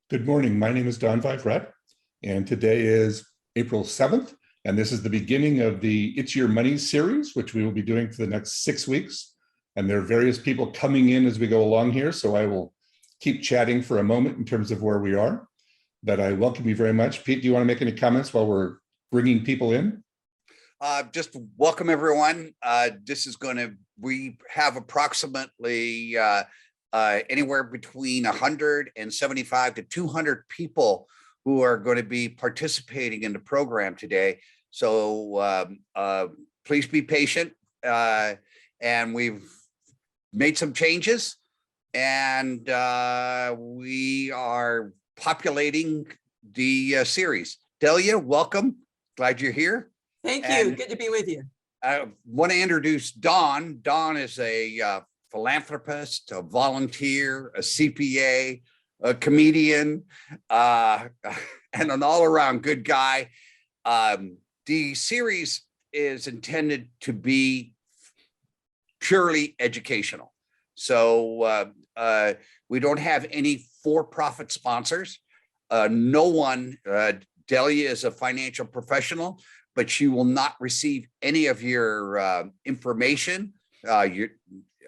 Good morning. My name is Don Vivrette, and today is April 7th, and this is the beginning of the It's Your Money series, which we will be doing for the next 6 weeks. And there are various people coming in as we go along here, so I will keep chatting for a moment in terms of where we are. But I welcome you very much. Pete, do you want to make any comments while we're bringing people in? Just welcome everyone. We have approximately anywhere between 175 to 200 people who are going to be participating in the program today. So please be patient. And we've made some changes, and we are populating the series. Delia, welcome. Glad you're here. Thank you. Good to be with you. I want to introduce Dawn. Dawn is a philanthropist, a volunteer, a CPA, a comedian, and an all-around good guy. The series is intended to be purely educational. So we don't have any for-profit sponsors. No one, Delia is a financial professional, but she will not receive any of your information.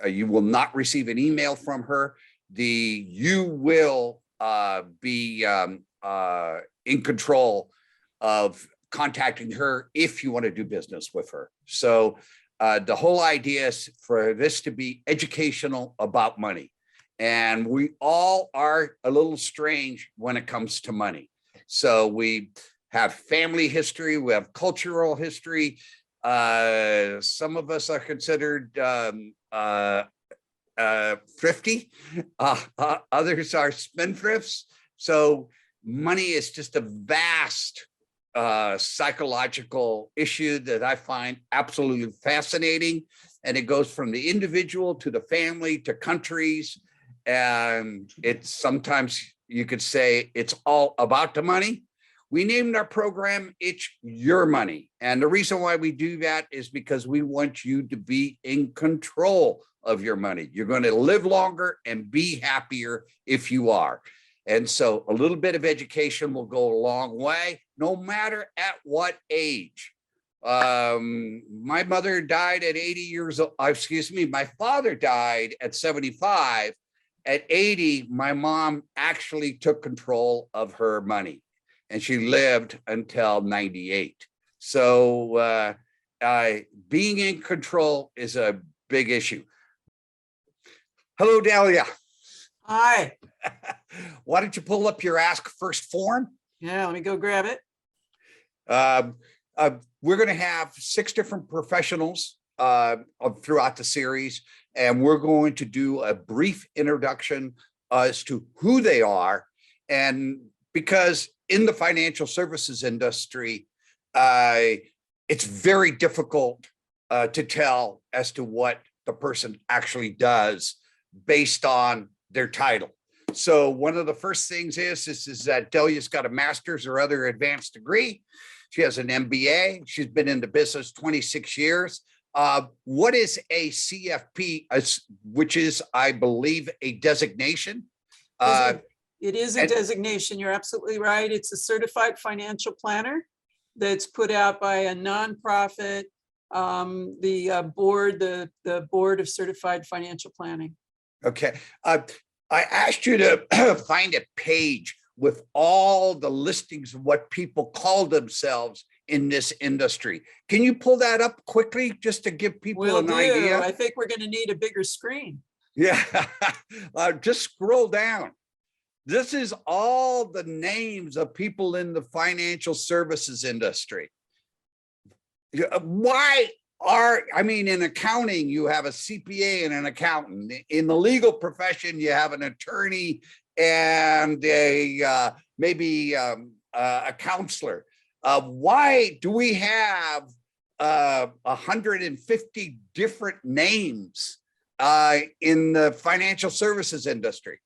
You will not receive an email from her. You will be in control of contacting her if you want to do business with her. So the whole idea is for this to be educational about money. And we all are a little strange when it comes to money. So we have family history, we have cultural history. Some of us are considered thrifty, others are spendthrifts. So money is just a vast psychological issue that I find absolutely fascinating. And it goes from the individual to the family to countries. And it's sometimes you could say it's all about the money. We named our program It's Your Money. And the reason why we do that is because we want you to be in control of your money. You're going to live longer and be happier if you are. And so a little bit of education will go a long way, no matter at what age. My mother died at 80 years old. My father died at 75. At 80, my mom actually took control of her money, and she lived until 98. So being in control is a big issue. Hello, Delia. Hi. Why don't you pull up your Ask First form? Yeah, let me go grab it. We're going to have 6 different professionals throughout the series, and we're going to do a brief introduction as to who they are. And because in the financial services industry, it's very difficult to tell as to what the person actually does based on their title. So one of the first things is that Delia's got a master's or other advanced degree. She has an MBA. She's been in the business 26 years. What is a CFP, which is, I believe, a designation? It is a designation. You're absolutely right. It's a certified financial planner that's put out by a nonprofit, the Board of Certified Financial Planning. Okay. I asked you to find a page with all the listings of what people call themselves in this industry. Can you pull that up quickly just to give people an idea? I think we're going to need a bigger screen. Yeah, just scroll down. This is all the names of people in the financial services industry. In accounting, you have a CPA and an accountant. In the legal profession, you have an attorney and maybe a counselor. Why do we have 150 different names in the financial services industry?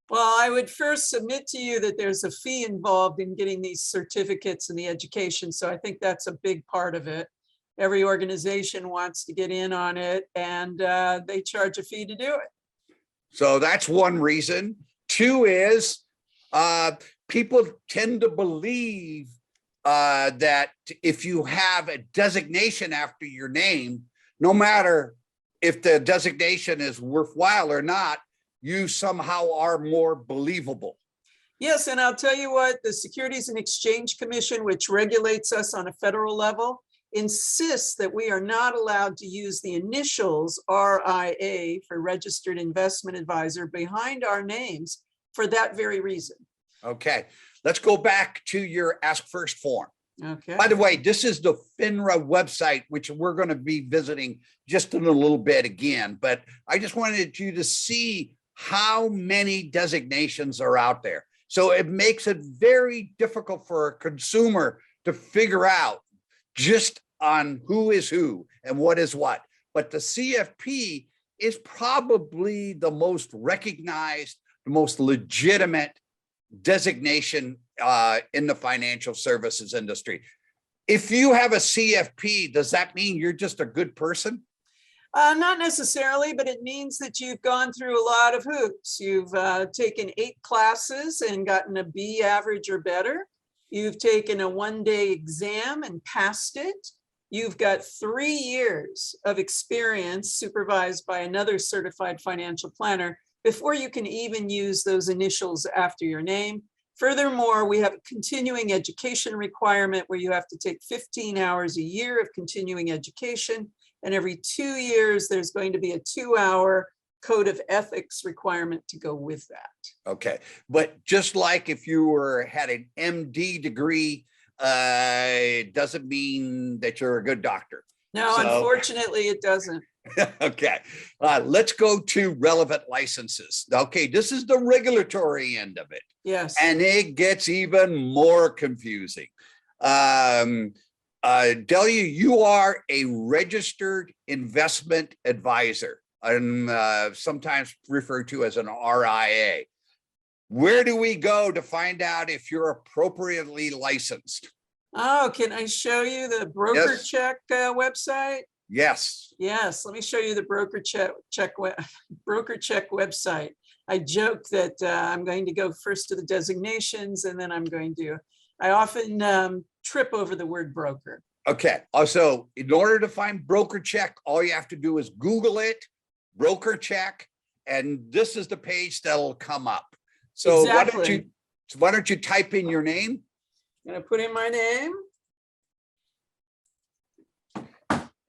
Well, I would first submit to you that there's a fee involved in getting these certificates and the education. So I think that's a big part of it. Every organization wants to get in on it, and they charge a fee to do it. So that's one reason. Two is People tend to believe that if you have a designation after your name, no matter if the designation is worthwhile or not, you somehow are more believable. Yes, and I'll tell you what, the Securities and Exchange Commission, which regulates us on a federal level, insists that we are not allowed to use the initials RIA for Registered Investment Advisor behind our names for that very reason. Okay, let's go back to your Ask First form. Okay. By the way, this is the FINRA website, which we're going to be visiting just in a little bit again, but I just wanted you to see how many designations are out there. So it makes it very difficult for a consumer to figure out just on who is who and what is what. But the CFP is probably the most recognized, the most legitimate designation in the financial services industry. If you have a CFP, does that mean you're just a good person? Not necessarily, but it means that you've gone through a lot of hoops. You've taken 8 classes and gotten a B average or better. You've taken a one-day exam and passed it. You've got 3 years of experience supervised by another certified financial planner before you can even use those initials after your name. Furthermore, we have a continuing education requirement where you have to take 15 hours a year of continuing education. And every 2 years, there's going to be a 2-hour code of ethics requirement to go with that. Okay, but just like if you had an MD degree, it doesn't mean that you're a good doctor. No, unfortunately, it doesn't. Okay, let's go to relevant licenses. Okay, this is the regulatory end of it. Yes. And it gets even more confusing. Delia, you are a registered investment advisor, and sometimes referred to as an RIA. Where do we go to find out if you're appropriately licensed? Oh, can I show you the broker check website? Yes. Yes, let me show you the broker check website. I joke that I'm going to go first to the designations, and then I often trip over the word broker. Okay. Also, in order to find broker check, all you have to do is Google it, broker check, and this is the page that'll come up. So exactly. why don't you type in your name? I'm going to put in my name.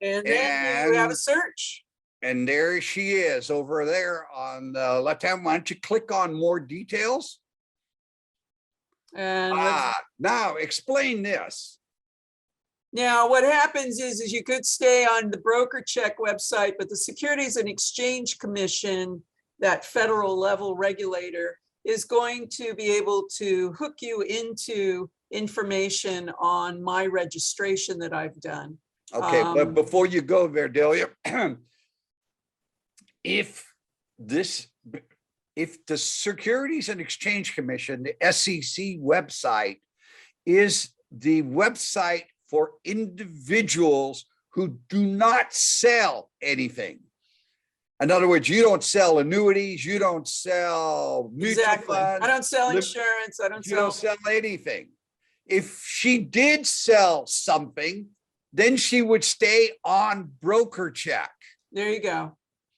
And then you have a search. And there she is over there on the left hand. Why don't you click on more details? And now explain this. Now, what happens is you could stay on the broker check website, but the Securities and Exchange Commission, that federal level regulator, is going to be able to hook you into information on my registration that I've done. Okay, but before you go there, Delia, if the Securities and Exchange Commission, the SEC website, is the website for individuals who do not sell anything. In other words, you don't sell annuities, you don't sell mutual funds. I don't sell insurance. You don't sell anything. If she did sell something, then she would stay on broker check. There you go.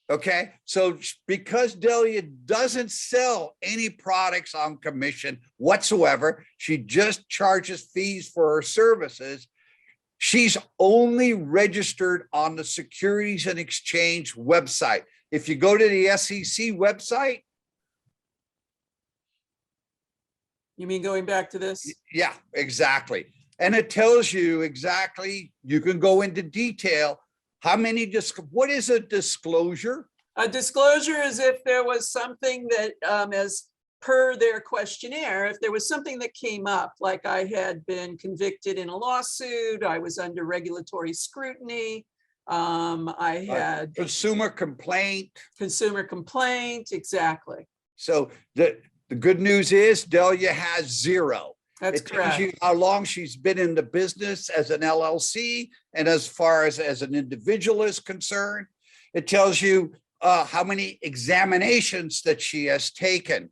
Okay, so because Delia doesn't sell any products on commission whatsoever, she just charges fees for her services. She's only registered on the Securities and Exchange website. If you go to the SEC website. You mean going back to this? Yeah, exactly. And it tells you exactly, you can go into detail. How many, what is a disclosure? A disclosure is if there was something that, as per their questionnaire, if there was something that came up, like I had been convicted in a lawsuit, I was under regulatory scrutiny, I had consumer complaint. Consumer complaint, exactly. So the good news is Delia has 0. That's correct. Tells you how long she's been in the business as an LLC, and as far as an individual is concerned, it tells you how many examinations that she has taken.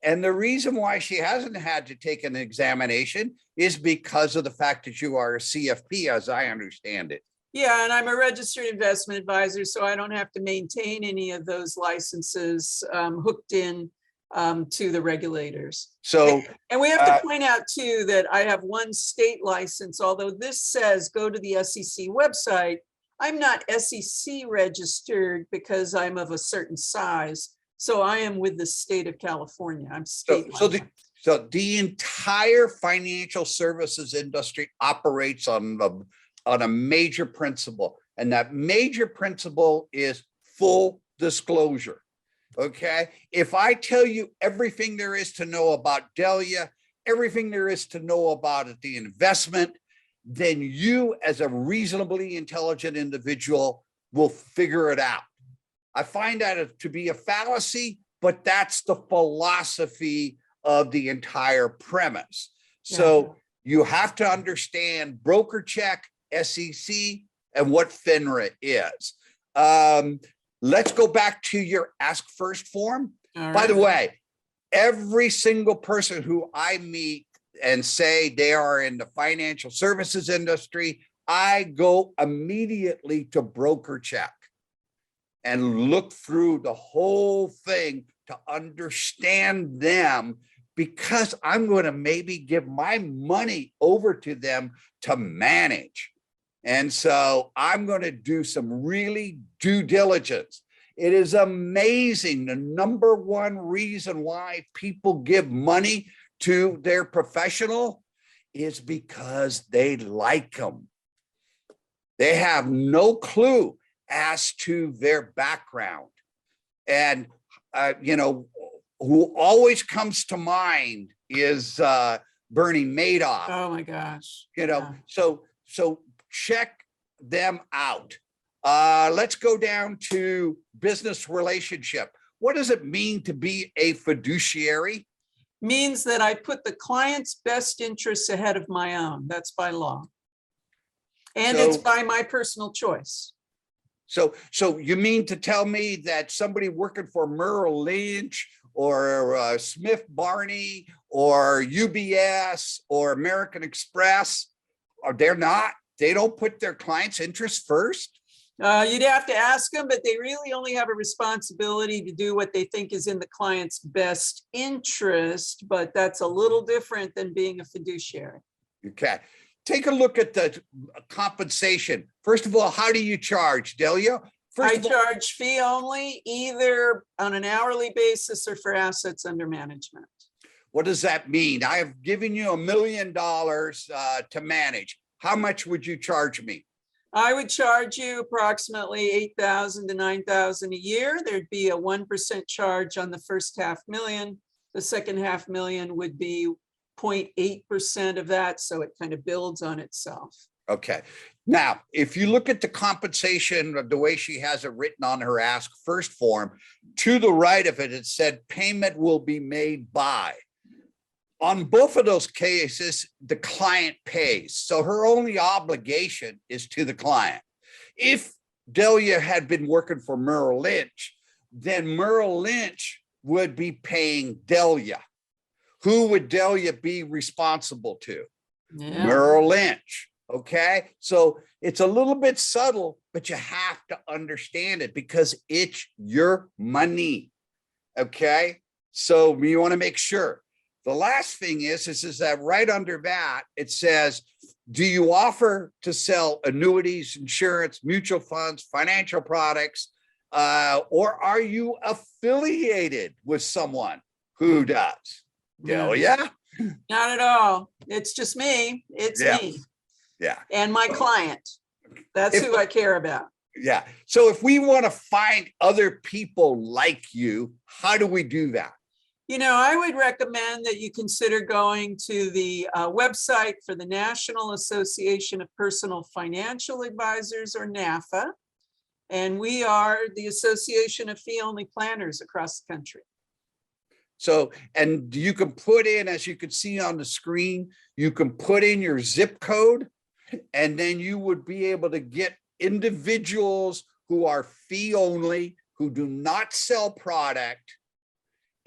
And the reason why she hasn't had to take an examination is because of the fact that you are a CFP, as I understand it. Yeah, and I'm a registered investment advisor, so I don't have to maintain any of those licenses hooked in to the regulators. So, and we have to point out too that I have one state license, although this says go to the SEC website. I'm not SEC registered because I'm of a certain size. So I am with the state of California. I'm state. So the entire financial services industry operates on a major principle, and that major principle is full disclosure. Okay, if I tell you everything there is to know about Delia, everything there is to know about the investment, then you, as a reasonably intelligent individual, will figure it out. I find that to be a fallacy, but that's the philosophy of the entire premise. So you have to understand broker check, SEC, and what FINRA is. Let's go back to your Ask First form. By the way, every single person who I meet and say they are in the financial services industry, I go immediately to broker check and look through the whole thing to understand them, because I'm going to maybe give my money over to them to manage. And so I'm going to do some really due diligence. It is amazing. The number one reason why people give money to their professional is because they like them. They have no clue as to their background. And, you know, who always comes to mind is Bernie Madoff. Oh my gosh. You know, so check them out. Let's go down to business relationship. What does it mean to be a fiduciary? Means that I put the client's best interests ahead of my own. That's by law. And it's by my personal choice. So you mean to tell me that somebody working for Merrill Lynch or Smith Barney or UBS or American Express, or they don't put their client's interests first? You'd have to ask them, but they really only have a responsibility to do what they think is in the client's best interest, but that's a little different than being a fiduciary. Okay. Take a look at the compensation. First of all, how do you charge, Delia? I charge fee only, either on an hourly basis or for assets under management. What does that mean? I have given you $1 million to manage. How much would you charge me? I would charge you approximately $8,000 to $9,000 a year. There'd be a 1% charge on the first $500,000. The second $500,000 would be 0.8% of that. So it kind of builds on itself. Okay. Now, if you look at the compensation, the way she has it written on her Ask First form, to the right of it, it said payment will be made by. On both of those cases, the client pays. So her only obligation is to the client. If Delia had been working for Merrill Lynch, then Merrill Lynch would be paying Delia. Who would Delia be responsible to? Yeah. Merrill Lynch. Okay. So it's a little bit subtle, but you have to understand it because it's your money. Okay. So you want to make sure. The last thing is that right under that, it says, do you offer to sell annuities, insurance, mutual funds, financial products, or are you affiliated with someone who does? Delia? Not at all. It's just me. It's me. Yeah. And my client. That's who I care about. Yeah. So if we want to find other people like you, how do we do that? You know, I would recommend that you consider going to the website for the National Association of Personal Financial Advisors, or NAFA. And we are the Association of Fee-Only Planners across the country. So, and you can put in, as you can see on the screen, you can put in your zip code, and then you would be able to get individuals who are fee only, who do not sell product,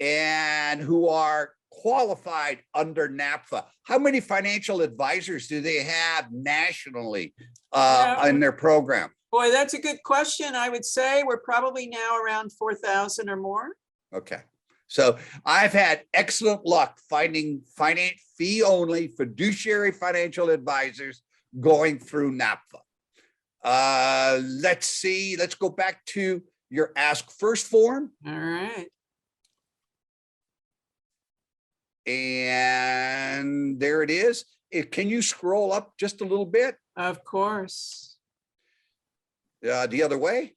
and who are qualified under NAPFA. How many financial advisors do they have nationally in their program? Boy, that's a good question. I would say we're probably now around 4,000 or more. Okay. So I've had excellent luck finding fee-only fiduciary financial advisors going through NAPFA. Let's see. Let's go back to your Ask First form. All right. And there it is. Can you scroll up just a little bit? Of course. The other way?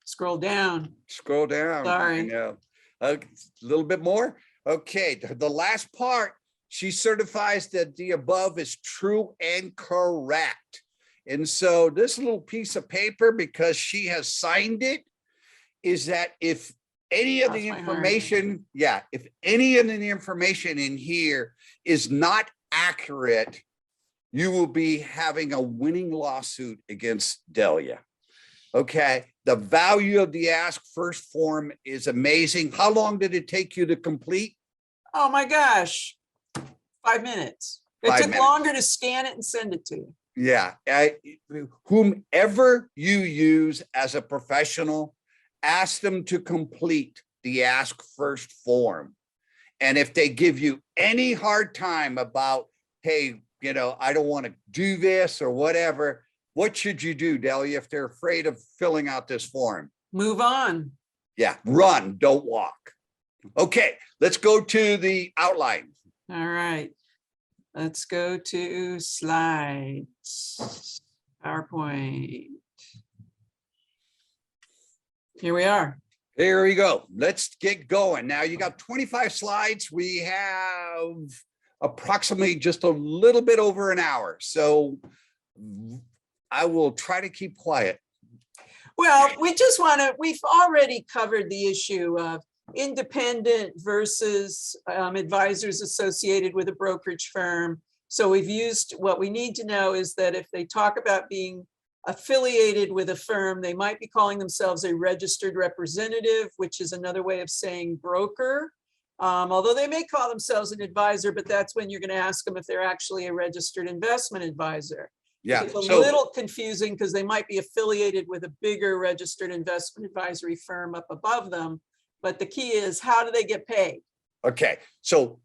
Scroll down. Scroll down. Sorry. I know. A little bit more. Okay. The last part, she certifies that the above is true and correct. And so this little piece of paper, because she has signed it, is that if any of the information, if any of the information in here is not accurate, you will be having a winning lawsuit against Delia. Okay. The value of the Ask First form is amazing. How long did it take you to complete? Oh my gosh. 5 minutes. It took longer to scan it and send it to you. Yeah. Whomever you use as a professional, ask them to complete the Ask First form. And if they give you any hard time about, hey, I don't want to do this or whatever, what should you do, Delia, if they're afraid of filling out this form? Move on. Yeah, run, don't walk. Okay, let's go to the outline. All right. Let's go to slides. PowerPoint. Here we are. There we go. Let's get going. Now you got 25 slides. We have approximately just a little bit over an hour. So I will try to keep quiet. Well, we've already covered the issue of independent versus advisors associated with a brokerage firm. So we've used, what we need to know is that if they talk about being affiliated with a firm, they might be calling themselves a registered representative, which is another way of saying broker. Although they may call themselves an advisor, but that's when you're going to ask them if they're actually a registered investment advisor. Yeah, it's a little confusing because they might be affiliated with a bigger registered investment advisory firm up above them. But the key is, how do they get paid? Okay, so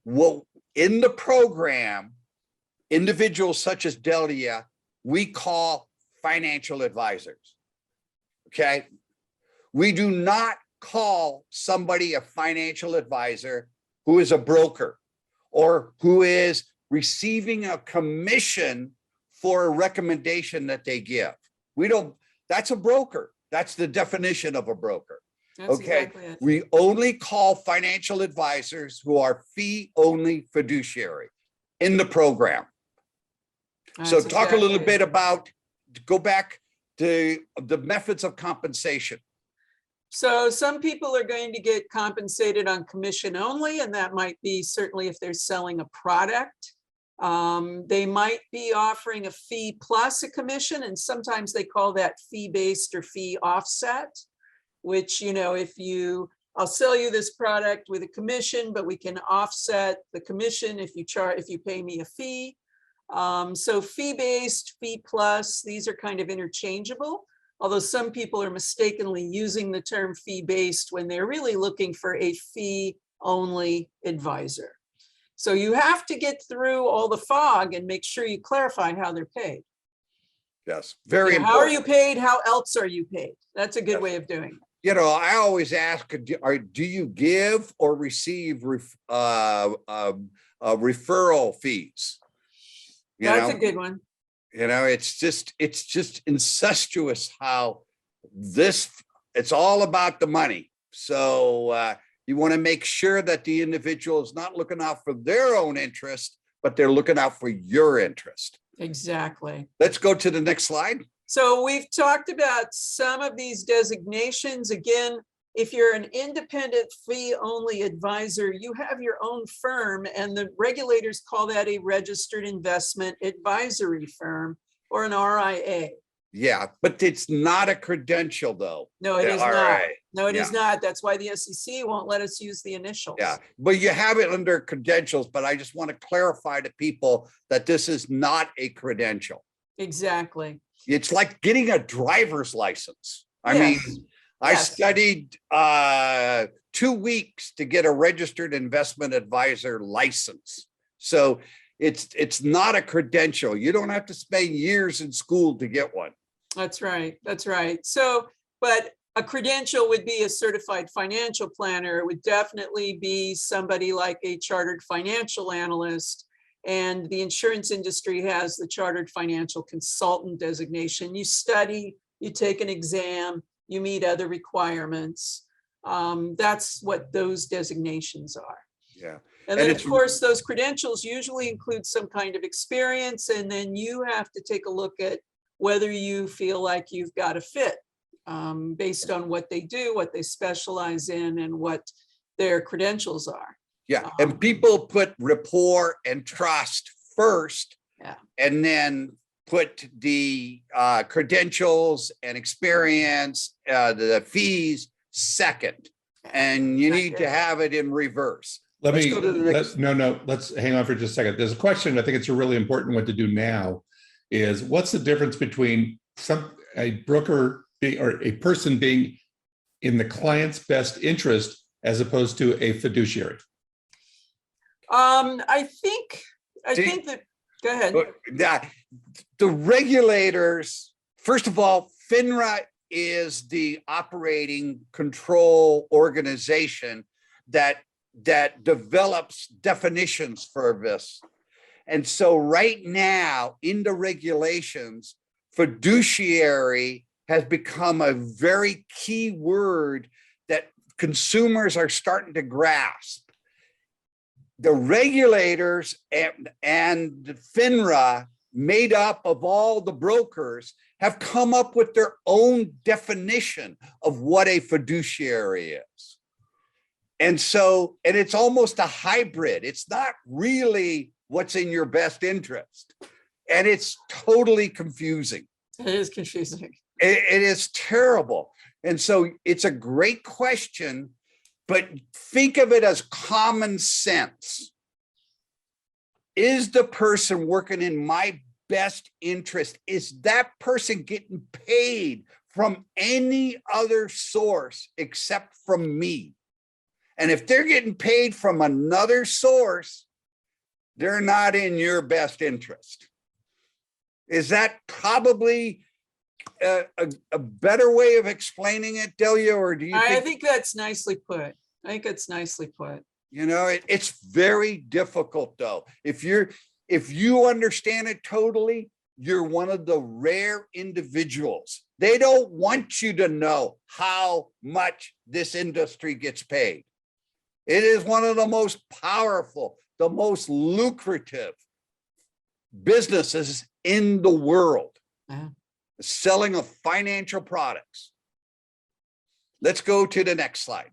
in the program, individuals such as Delia, we call financial advisors. Okay, we do not call somebody a financial advisor who is a broker or who is receiving a commission for a recommendation that they give. We don't, that's a broker. That's the definition of a broker. That's okay, exactly it. We only call financial advisors who are fee-only fiduciary in the program. So That's talk a little exactly bit about, go back to the methods of compensation. So some people are going to get compensated on commission only, and that might be certainly if they're selling a product. They might be offering a fee plus a commission, and sometimes they call that fee-based or fee offset, which, I'll sell you this product with a commission, but we can offset the commission if you pay me a fee. So fee-based, fee plus, these are kind of interchangeable, although some people are mistakenly using the term fee-based when they're really looking for a fee-only advisor. So you have to get through all the fog and make sure you clarify how they're paid. Yes, very important. How are you paid? How else are you paid? That's a good way of doing it. I always ask, do you give or receive referral fees? That's a good one. It's just incestuous how it's all about the money. So you want to make sure that the individual is not looking out for their own interest, but they're looking out for your interest. Exactly. Let's go to the next slide. So we've talked about some of these designations. Again, if you're an independent fee-only advisor, you have your own firm, and the regulators call that a registered investment advisory firm or an RIA. Yeah, but it's not a credential though. No, it the is not. RA. No, it is Yeah. not. That's why the SEC won't let us use the initials. Yeah, but you have it under credentials, but I just want to clarify to people that this is not a credential. Exactly. It's like getting a driver's license. I Yes. mean, I Yes. studied 2 weeks to get a registered investment advisor license. So it's not a credential. You don't have to spend years in school to get one. That's right. That's right. So, but a credential would be a certified financial planner. It would definitely be somebody like a chartered financial analyst. And the insurance industry has the chartered financial consultant designation. You study, you take an exam, you meet other requirements. That's what those designations are. Yeah. And then, of course, those credentials usually include some kind of experience, and then you have to take a look at whether you feel like you've got a fit based on what they do, what they specialize in, and what their credentials are. Yeah, and people put rapport and trust first, Yeah. and then put the credentials and experience, the fees second, and you need to have it in reverse. Let's go to the next. let's hang on for just a second. There's a question, I think it's a really important one to do now, is what's the difference between a broker being, or a person being in the client's best interest as opposed to a fiduciary? I think that, go ahead. The regulators, first of all, FINRA is the operating control organization that develops definitions for this. And so right now in the regulations, fiduciary has become a very key word that consumers are starting to grasp. The regulators and FINRA, made up of all the brokers, have come up with their own definition of what a fiduciary is. And so, and it's almost a hybrid. It's not really what's in your best interest. And it's totally confusing. It is confusing. It is terrible. And so it's a great question, but think of it as common sense. Is the person working in my best interest? Is that person getting paid from any other source except from me? And if they're getting paid from another source, they're not in your best interest. Is that probably a better way of explling it, Delia, or do you think? I think that's nicely put. I think it's nicely put. You know, it's very difficult though. If you understand it totally, you're one of the rare individuals. They don't want you to know how much this industry gets paid. It is one of the most powerful, the most lucrative businesses in the world, selling of financial products. Let's go to the next slide.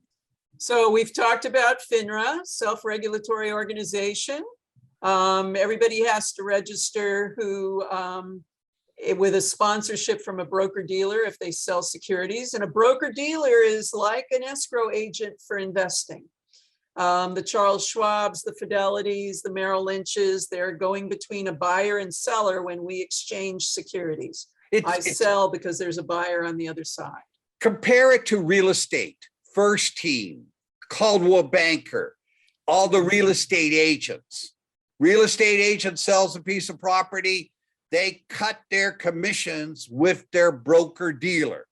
So we've talked about FINRA, self-regulatory organization. Everybody has to register who with a sponsorship from a broker dealer if they sell securities. And a broker dealer is like an escrow agent for investing. The Charles Schwabs, the Fidelities, the Merrill Lynches, they're going between a buyer and seller when we exchange securities. I sell because there's a buyer on the other side. Compare it to real estate. First Team, Coldwell Banker, all the real estate agents. Real estate agent sells a piece of property, they cut their commissions with their broker dealer.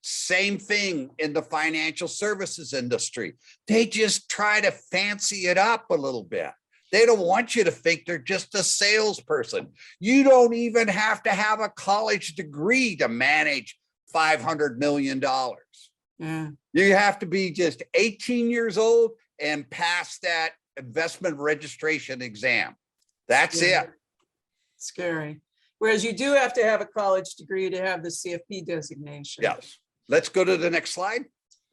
Same thing in the financial services industry. They just try to fancy it up a little bit. They don't want you to think they're just a salesperson. You don't even have to have a college degree to manage $500 million. Yeah. You have to be just 18 years old and pass that investment registration exam. That's it. Scary. Whereas you do have to have a college degree to have the CFP designation. Yes. Let's go to the next slide.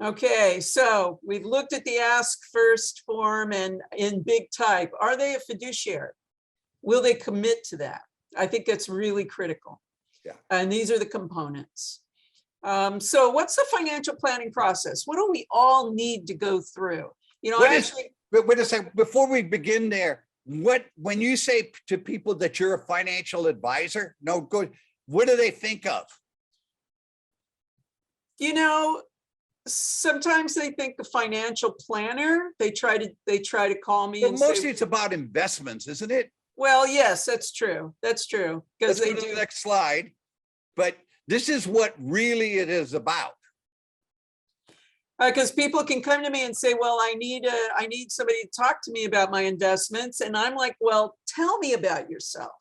Okay, so we've looked at the ask first form and in big type, are they a fiduciary? Will they commit to that? I think that's really critical. Yeah. And these are the components. So what's the financial planning process? What do we all need to go through? You know, What I is, actually, wait a second, before we begin there, when you say to people that you're a financial advisor, no good, what do they think of? you know, sometimes they think the financial planner, they try to call me But and say, mostly it's about investments, isn't it? well, yes, that's true. That's true. Because Let's they go to the do. next slide. But this is what really it is about. Because people can come to me and say, well, I need somebody to talk to me about my investments. And I'm like, well, tell me about yourself.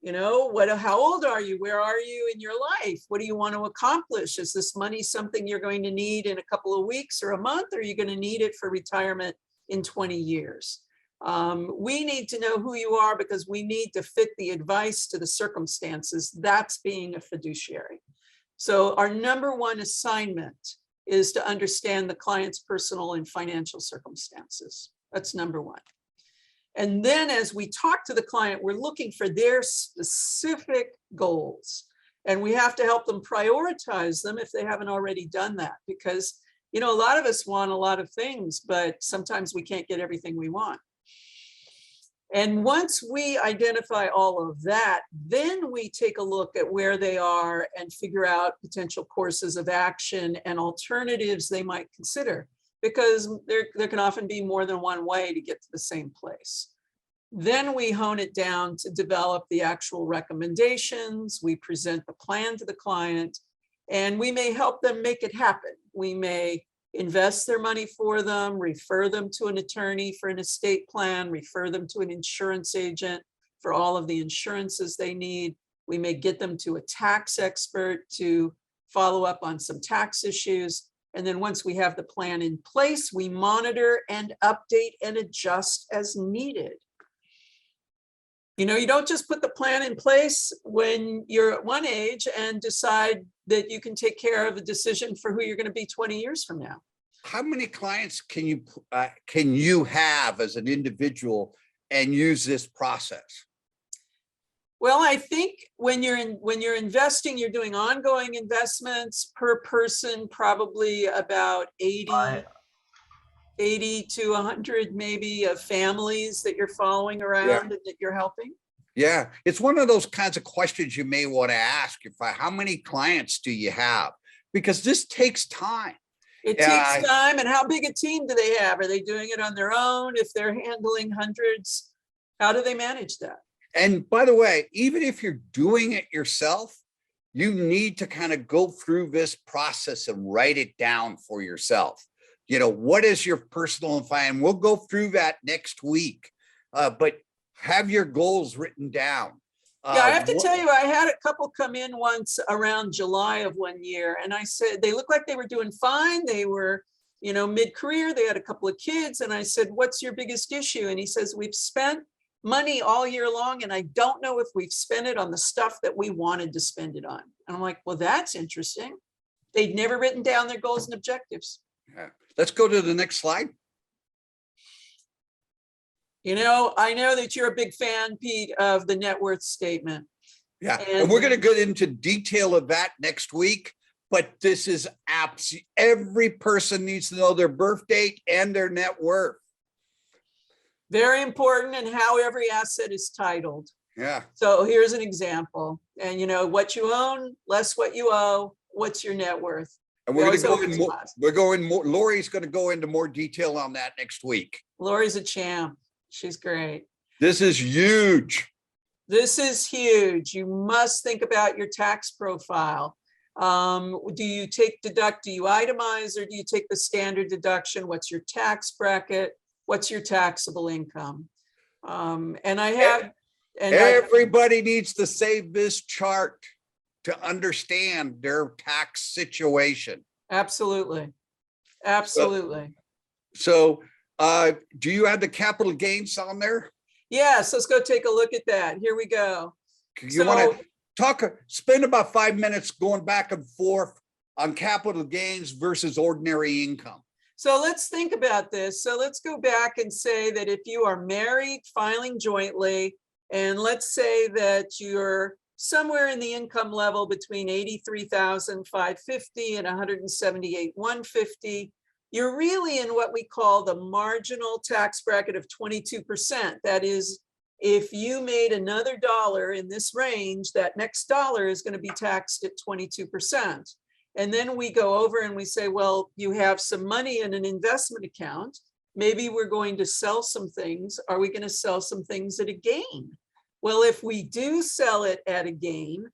You know, how old are you? Where are you in your life? What do you want to accomplish? Is this money something you're going to need in a couple of weeks or a month? Or are you going to need it for retirement in 20 years? We need to know who you are because we need to fit the advice to the circumstances. That's being a fiduciary. So our number one assignment is to understand the client's personal and financial circumstances. That's number one. And then as we talk to the client, we're looking for their specific goals. And we have to help them prioritize them if they haven't already done that. Because, you know, a lot of us want a lot of things, but sometimes we can't get everything we want. And once we identify all of that, then we take a look at where they are and figure out potential courses of action and alternatives they might consider, because there can often be more than one way to get to the same place. Then we hone it down to develop the actual recommendations. We present the plan to the client, and we may help them make it happen. We may invest their money for them, refer them to an attorney for an estate plan, refer them to an insurance agent for all of the insurances they need. We may get them to a tax expert to follow up on some tax issues. And then once we have the plan in place, we monitor and update and adjust as needed. You know, you don't just put the plan in place when you're at one age and decide that you can take care of a decision for who you're going to be 20 years from now. How many clients can you have as an individual and use this process? Well, I think when you're investing, you're doing ongoing investments per person, probably about 80 to 100 maybe of families that you're following around and that you're helping. Yeah, it's one of those kinds of questions you may want to ask. How many clients do you have? Because this takes time. It takes time. And how big a team do they have? Are they doing it on their own? If they're handling hundreds, how do they manage that? And by the way, even if you're doing it yourself, you need to kind of go through this process and write it down for yourself. You know, what is your personal and finance? We'll go through that next week, but have your goals written down. Yeah, I have to tell you, I had a couple come in once around July of one year, and I said, they looked like they were doing fine. They were, you know, mid-career, they had a couple of kids. And I said, what's your biggest issue? And he says, we've spent money all year long, and I don't know if we've spent it on the stuff that we wanted to spend it on. And I'm like, well, that's interesting. They'd never written down their goals and objectives. Yeah. Let's go to the next slide. You know, I know that you're a big fan, Pete, of the net worth statement. Yeah, and we're going to get into detail of that next week, but this is absolutely, every person needs to know their birth date and their net worth. Very important, and how every asset is titled. Yeah. So here's an example. And you know, what you own, less what you owe, what's your net worth? And we're going to go in more, Lori's going to go into more detail on that next week. Lori's a champ. She's great. This is huge. This is huge. You must think about your tax profile. Do you do you itemize, or do you take the standard deduction? What's your tax bracket? What's your taxable income? Everybody needs to save this chart to understand their tax situation. Absolutely. Absolutely. So do you have the capital gains on there? Yes, let's go take a look at that. Here we go. You want to spend about 5 minutes going back and forth on capital gains versus ordinary income. So let's think about this. So let's go back and say that if you are married, filing jointly, and let's say that your somewhere in the income level between 83,550 and 178,150, you're really in what we call the marginal tax bracket of 22%. That is, if you made another dollar in this range, that next dollar is going to be taxed at 22%. And then we go over and we say, well, you have some money in an investment account. Maybe we're going to sell some things. Are we going to sell some things at a gain? Well, if we do sell it at a gain,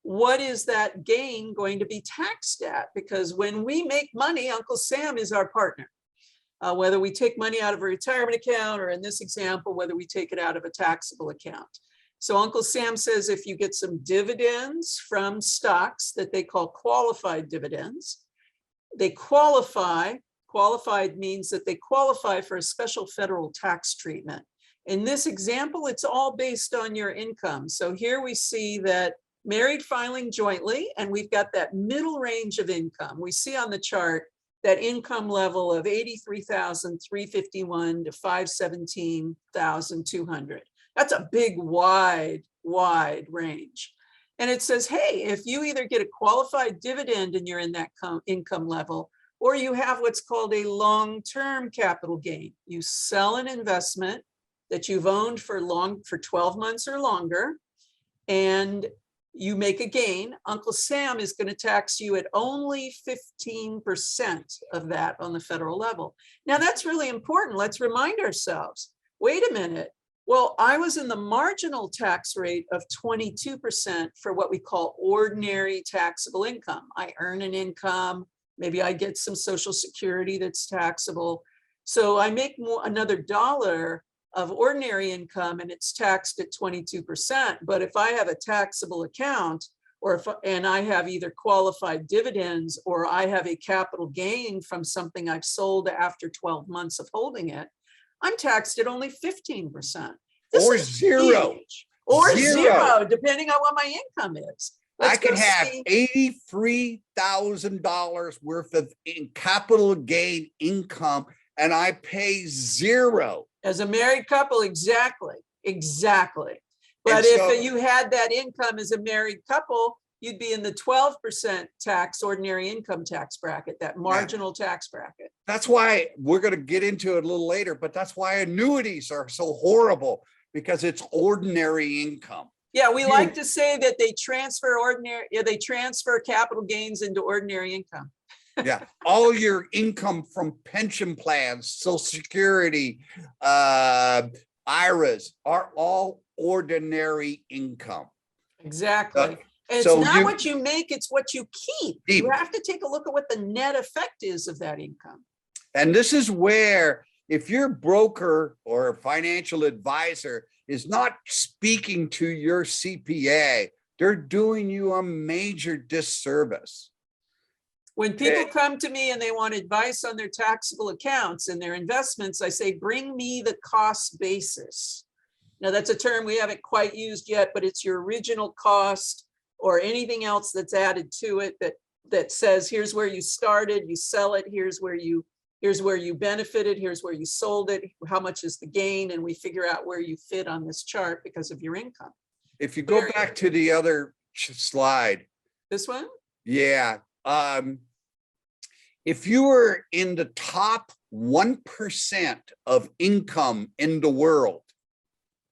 what is that gain going to be taxed at? Because when we make money, Uncle Sam is our partner. Whether we take money out of a retirement account, or in this example, whether we take it out of a taxable account. So Uncle Sam says if you get some dividends from stocks that they call qualified dividends, they qualify. Qualified means that they qualify for a special federal tax treatment. In this example, it's all based on your income. So here we see that married filing jointly, and we've got that middle range of income. We see on the chart that income level of 83,351 to 517,200. That's a big, wide range. And it says, hey, if you either get a qualified dividend and you're in that income level, or you have what's called a long-term capital gain. You sell an investment that you've owned for 12 months or longer, and you make a gain. Uncle Sam is going to tax you at only 15% of that on the federal level. Now that's really important. Let's remind ourselves, wait a minute. Well, I was in the marginal tax rate of 22% for what we call ordinary taxable income. I earn an income, maybe I get some Social Security that's taxable. So I make another dollar of ordinary income and it's taxed at 22%. But if I have a taxable account, and I have either qualified dividends or I have a capital gain from something I've sold after 12 months of holding it, I'm taxed at only 15%. Or zero. Huge. Or zero, depending on what my income is. I could have $83,000 worth of capital gain income and I pay zero. As a married couple, exactly. But if you had that income as a married couple, you'd be in the 12% tax ordinary income tax bracket, that marginal tax bracket. That's why we're going to get into it a little later, but that's why annuities are so horrible, because it's ordinary income. Yeah, we like to say that they transfer capital gains into ordinary income. Yeah, all your income from pension plans, Social Security, IRAs are all ordinary income. Exactly. And it's not what you make, it's what you keep. You have to take a look at what the net effect is of that income. And this is where, if your broker or financial advisor is not speaking to your CPA, they're doing you a major disservice. When people come to me and they want advice on their taxable accounts and their investments, I say, bring me the cost basis. Now, that's a term we haven't quite used yet, but it's your original cost or anything else that's added to it that says, here's where you started, you sell it, here's where you benefited, here's where you sold it, how much is the gain, and we figure out where you fit on this chart because of your income. If you go back to the other slide. This one? Yeah. If you were in the top 1% of income in the world,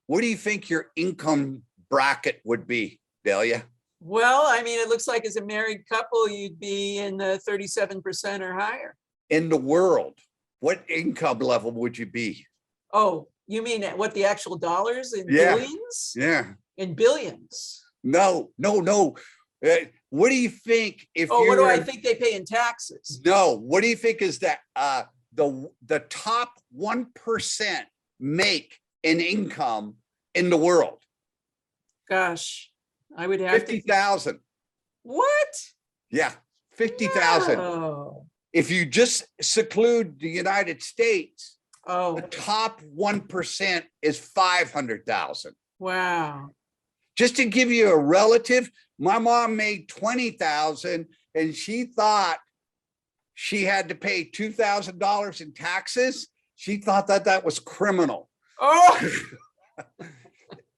what do you think your income bracket would be, Delia? Well, I mean, it looks like as a married couple, you'd be in the 37% or higher. In the world, what income level would you be? Oh, you mean what, the actual dollars in billions? Yeah. In billions? No. What do you think if what do I think they pay in taxes? No, what do you think is that the top 1% make in income in the world? Gosh, I would have 50,000. What? Yeah, 50,000. No. If you just seclude the United States, the top 1% is 500,000. Wow. Just to give you a relative, my mom made 20,000 and she thought she had to pay $2,000 in taxes. She thought that was criminal. Oh.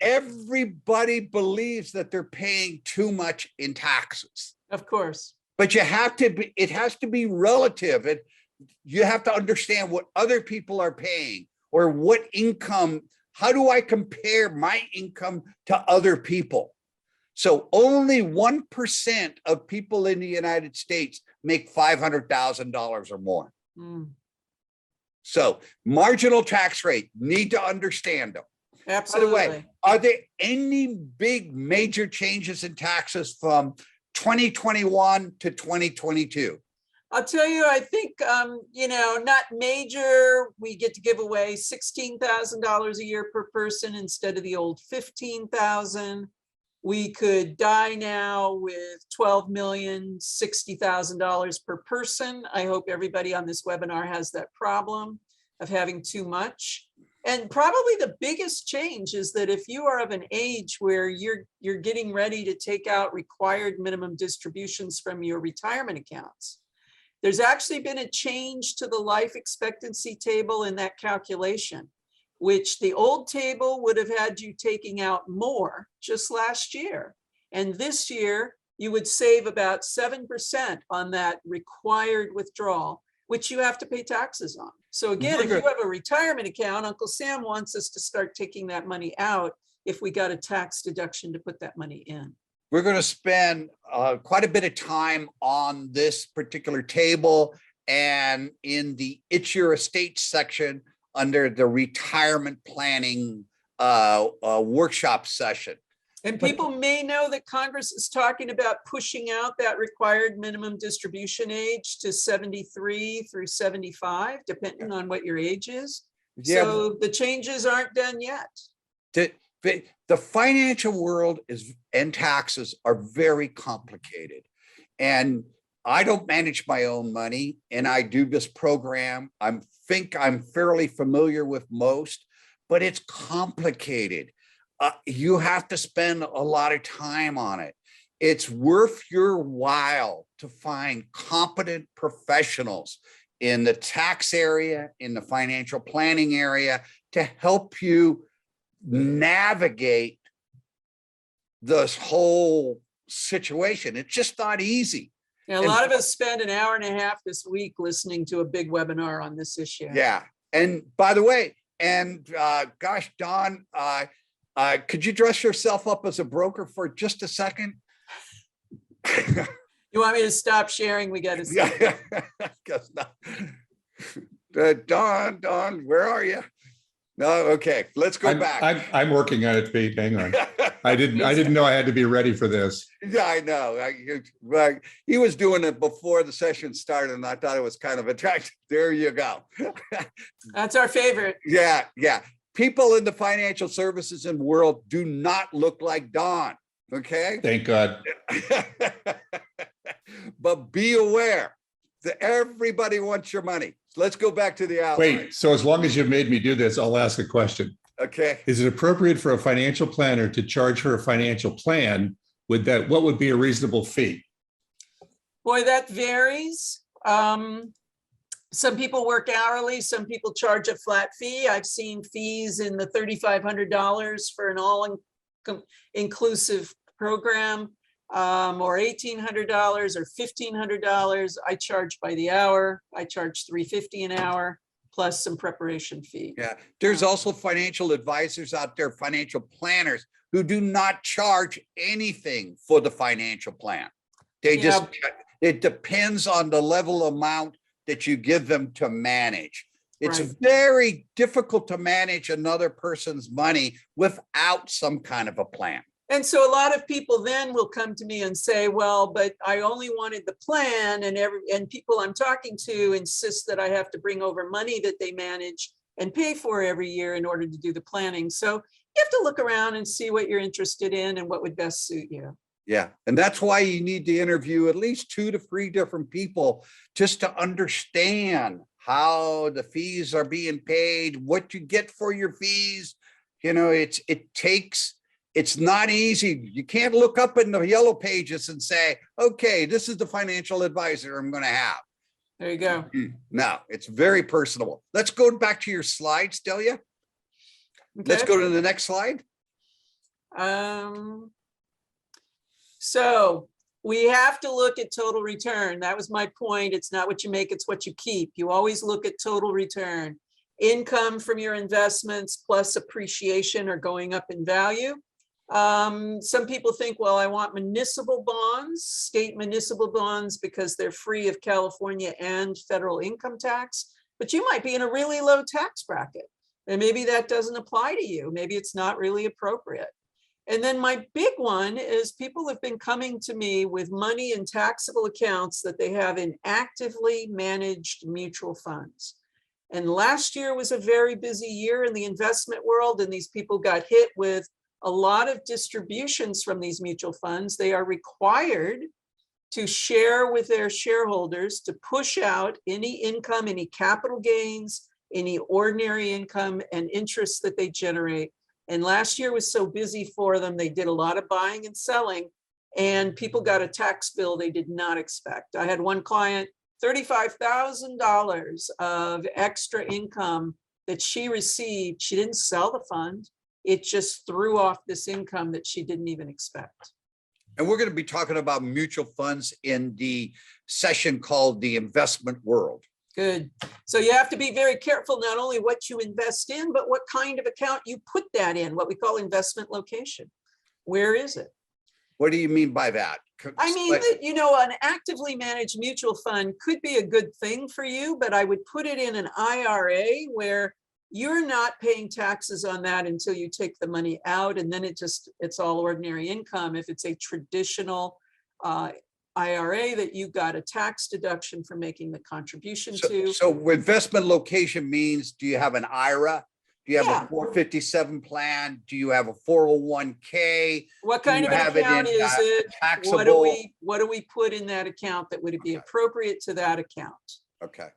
everybody believes that they're paying too much in taxes. Of course. But it has to be relative. You have to understand what other people are paying, or what income, how do I compare my income to other people? So only 1% of people in the United States make $500,000 or more. Mm, So marginal tax rate, need to understand them. absolutely. By the way, are there any big major changes in taxes from 2021 to 2022? I'll tell you, I think, not major. We get to give away $16,000 a year per person instead of the old 15,000. We could die now with $12,060,000 per person. I hope everybody on this webinar has that problem of having too much. And probably the biggest change is that if you are of an age where you're getting ready to take out required minimum distributions from your retirement accounts, there's actually been a change to the life expectancy table in that calculation, which the old table would have had you taking out more just last year. And this year, you would save about 7% on that required withdrawal, which you have to pay taxes on. So again, if you have a retirement account, Uncle Sam wants us to start taking that money out if we got a tax deduction to put that money in. We're going to spend quite a bit of time on this particular table and in the It's Your Estate section under the retirement planning workshop session. And people may know that Congress is talking about pushing out that required minimum distribution age to 73 through 75, depending on what your age is. Yeah. So the changes aren't done yet. The financial world and taxes are very complicated. And I don't manage my own money, and I do this program. I think I'm fairly familiar with most, but it's complicated. You have to spend a lot of time on it. It's worth your while to find competent professionals in the tax area, in the financial planning area, to help you navigate this whole situation. It's just not easy. Yeah, a lot of us spend an hour and a half this week listening to a big webinar on this issue. Yeah. And by the way, gosh, Don, could you dress yourself up as a broker for just a second? You want me to stop sharing? We got to see. Yeah. Guess not. Don, where are you? No, okay, let's go back. I'm working on it, Pete. Hang on. I didn't know I had to be ready for this. Yeah, I know. He was doing it before the session started, and I thought it was kind of attractive. There you go. That's our favorite. Yeah. People in the financial services and world do not look like Don. Okay. Thank God. But be aware that everybody wants your money. Let's go back to the outline. Wait, so as long as you've made me do this, I'll ask a question. Okay. Is it appropriate for a financial planner to charge her a financial plan? What would be a reasonable fee? Boy, that varies. Some people work hourly, some people charge a flat fee. I've seen fees in the $3,500 for an all-inclusive program, or $1,800 or $1,500. I charge by the hour. I charge $350 an hour plus some preparation fee. Yeah, there's also financial advisors out there, financial planners, who do not charge anything for the financial plan. It depends on the level amount that you give them to manage. It's Right. very difficult to manage another person's money without some kind of a plan. And so a lot of people then will come to me and say, well, but I only wanted the plan, and people I'm talking to insist that I have to bring over money that they manage and pay for every year in order to do the planning. So you have to look around and see what you're interested in and what would best suit you. Yeah. And that's why you need to interview at least 2 to 3 different people just to understand how the fees are being paid, what you get for your fees. You know, it's not easy. You can't look up in the yellow pages and say, okay, this is the financial advisor I'm going to have. There you go. No, it's very personable. Let's go back to your slides, Delia. Let's Okay. go to the next slide. So we have to look at total return. That was my point. It's not what you make, it's what you keep. You always look at total return. Income from your investments plus appreciation are going up in value. Some people think, well, I want municipal bonds, state municipal bonds, because they're free of California and federal income tax. But you might be in a really low tax bracket, and maybe that doesn't apply to you. Maybe it's not really appropriate. And then my big one is people have been coming to me with money in taxable accounts that they have in actively managed mutual funds. And last year was a very busy year in the investment world, and these people got hit with a lot of distributions from these mutual funds. They are required to share with their shareholders to push out any income, any capital gains, any ordinary income and interest that they generate. And last year was so busy for them, they did a lot of buying and selling, and people got a tax bill they did not expect. I had one client, $35,000 of extra income that she received. She didn't sell the fund. It just threw off this income that she didn't even expect. And we're going to be talking about mutual funds in the session called The Investment World. Good. So you have to be very careful, not only what you invest in, but what kind of account you put that in, what we call investment location. Where is it? What do you mean by that? I mean, that, you know, an actively managed mutual fund could be a good thing for you, but I would put it in an IRA where you're not paying taxes on that until you take the money out, and then it's all ordinary income. If it's a traditional IRA that you got a tax deduction for making the contribution to. So investment location means, do you have an IRA? Do you have Yeah. a 457 plan? Do you have a 401k? What Do kind you of an have it account in, is it? taxable? What do we put in that account that would be appropriate to that account? Okay.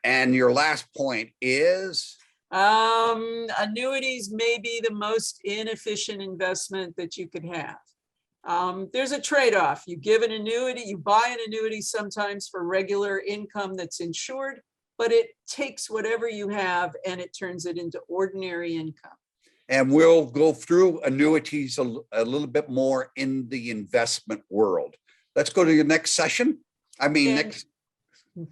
And your last point is? Annuities may be the most inefficient investment that you could have. There's a trade-off. You give an annuity, you buy an annuity sometimes for regular income that's insured, but it takes whatever you have and it turns it into ordinary income. And we'll go through annuities a little bit more in the investment world. Let's go to your next session. I mean, And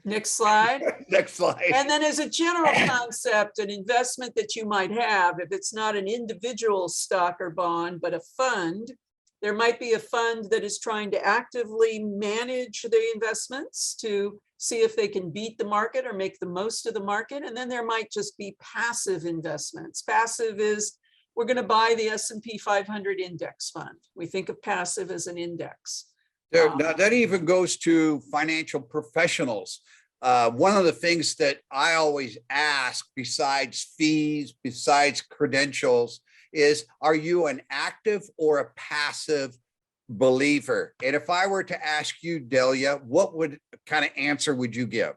next slide. next slide. And then as a general concept, an investment that you might have, if it's not an individual stock or bond, but a fund, there might be a fund that is trying to actively manage the investments to see if they can beat the market or make the most of the market. And then there might just be passive investments. Passive is, we're going to buy the S&P 500 index fund. We think of passive as an index. Now, that even goes to financial professionals. One of the things that I always ask, besides fees, besides credentials, is, are you an active or a passive believer? And if I were to ask you, Delia, what kind of answer would you give?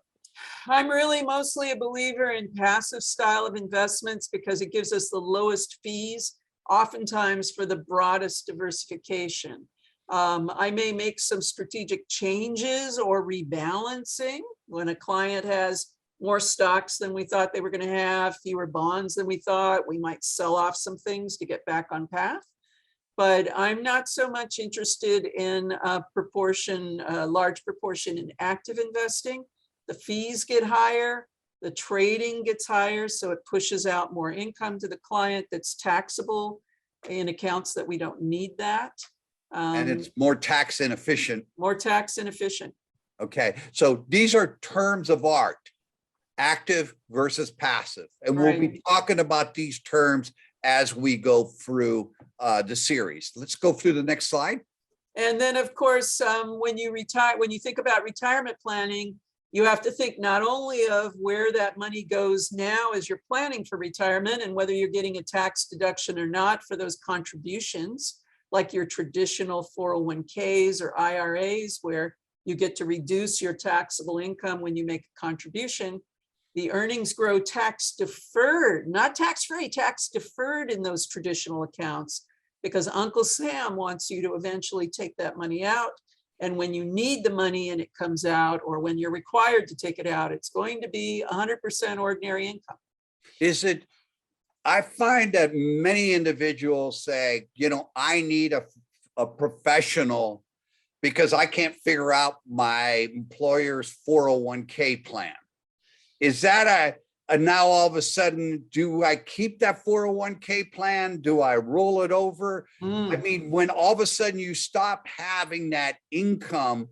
I'm really mostly a believer in passive style of investments because it gives us the lowest fees, oftentimes for the broadest diversification. I may make some strategic changes or rebalancing when a client has more stocks than we thought they were going to have, fewer bonds than we thought. We might sell off some things to get back on path. But I'm not so much interested in a large proportion in active investing. The fees get higher, the trading gets higher, so it pushes out more income to the client that's taxable in accounts that we don't need that. And it's more tax inefficient. More tax inefficient. Okay, so these are terms of art, active versus passive. And we'll be talking about these terms as we go through the series. Let's go through the next slide. And then, of course, when you retire, when you think about retirement planning, you have to think not only of where that money goes now as you're planning for retirement and whether you're getting a tax deduction or not for those contributions, like your traditional 401ks or IRAs, where you get to reduce your taxable income when you make a contribution. The earnings grow tax deferred, not tax-free, tax deferred in those traditional accounts, because Uncle Sam wants you to eventually take that money out. And when you need the money and it comes out, or when you're required to take it out, it's going to be 100% ordinary income. Is it I find that many individuals say, you know, I need a professional because I can't figure out my employer's 401k plan. Is that a now all of a sudden, do I keep that 401k plan? Do I roll it over? I mean, when all of a sudden you stop having that income,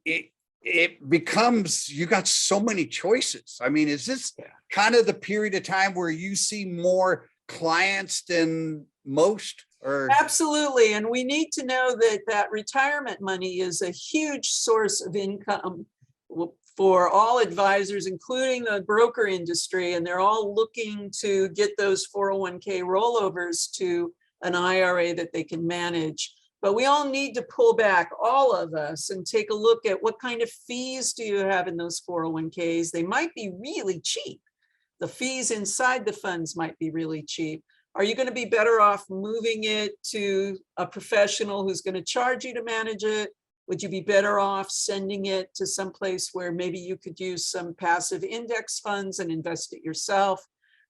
it becomes, you got so many choices. I mean, is this kind of the period of time where you see more clients than most? Or Absolutely. And we need to know that that retirement money is a huge source of income for all advisors, including the broker industry. And they're all looking to get those 401k rollovers to an IRA that they can manage. But we all need to pull back, all of us, and take a look at what kind of fees do you have in those 401ks. They might be really cheap. The fees inside the funds might be really cheap. Are you going to be better off moving it to a professional who's going to charge you to manage it? Would you be better off sending it to some place where maybe you could use some passive index funds and invest it yourself?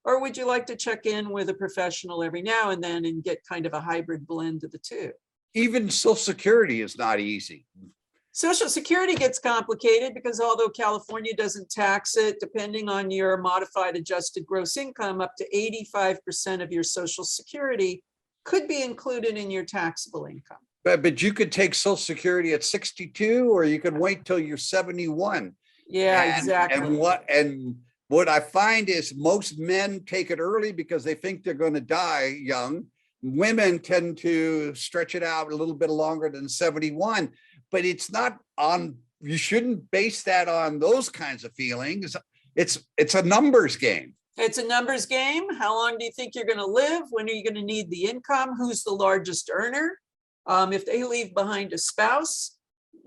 Or would you like to check in with a professional every now and then and get kind of a hybrid blend of the two? even Social Security is not easy. Social Security gets complicated because although California doesn't tax it, depending on your modified adjusted gross income, up to 85% of your Social Security could be included in your taxable income. But you could take Social Security at 62, or you could wait till you're 71. Yeah, exactly. And what I find is most men take it early because they think they're going to die young. Women tend to stretch it out a little bit longer than 71. But it's not on, you shouldn't base that on those kinds of feelings. It's a numbers game. It's a numbers game. How long do you think you're going to live? When are you going to need the income? Who's the largest earner? If they leave behind a spouse,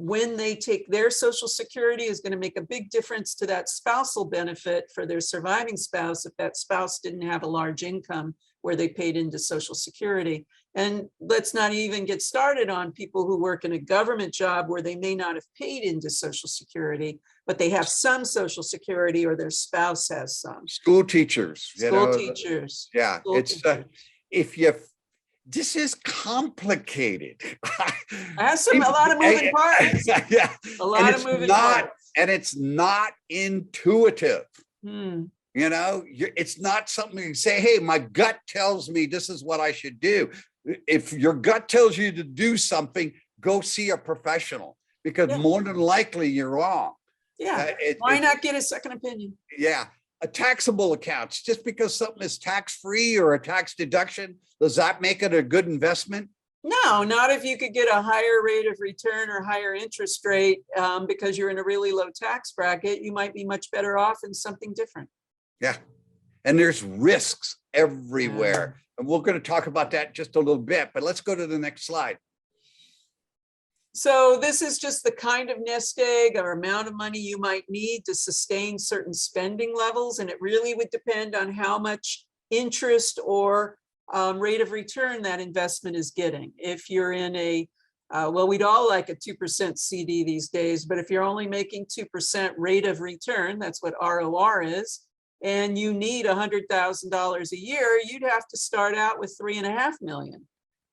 when they take their Social Security is going to make a big difference to that spousal benefit for their surviving spouse if that spouse didn't have a large income where they paid into Social Security. And let's not even get started on people who work in a government job where they may not have paid into Social Security, but they have some Social Security or their spouse has some. School teachers. School teachers. Yeah, School teachers. This is complicated. It has a lot of moving parts. Yeah, A lot of moving parts. And it's not intuitive. Hmm. You know, it's not something you say, hey, my gut tells me this is what I should do. If your gut tells you to do something, go see a professional, because more than likely you're wrong. Yeah. Why not get a second opinion? Yeah. A taxable accounts, just because something is tax-free or a tax deduction, does that make it a good investment? No, not if you could get a higher rate of return or higher interest rate because you're in a really low tax bracket. You might be much better off in something different. Yeah. And there's risks everywhere. And we're going to talk about that just a little bit, but let's go to the next slide. So this is just the kind of nest egg or amount of money you might need to sustain certain spending levels. And it really would depend on how much interest or rate of return that investment is getting. If you're in a, well, we'd all like a 2% CD these days, but if you're only making 2% rate of return, that's what ROR is, and you need $100,000 a year, you'd have to start out with $3.5 million.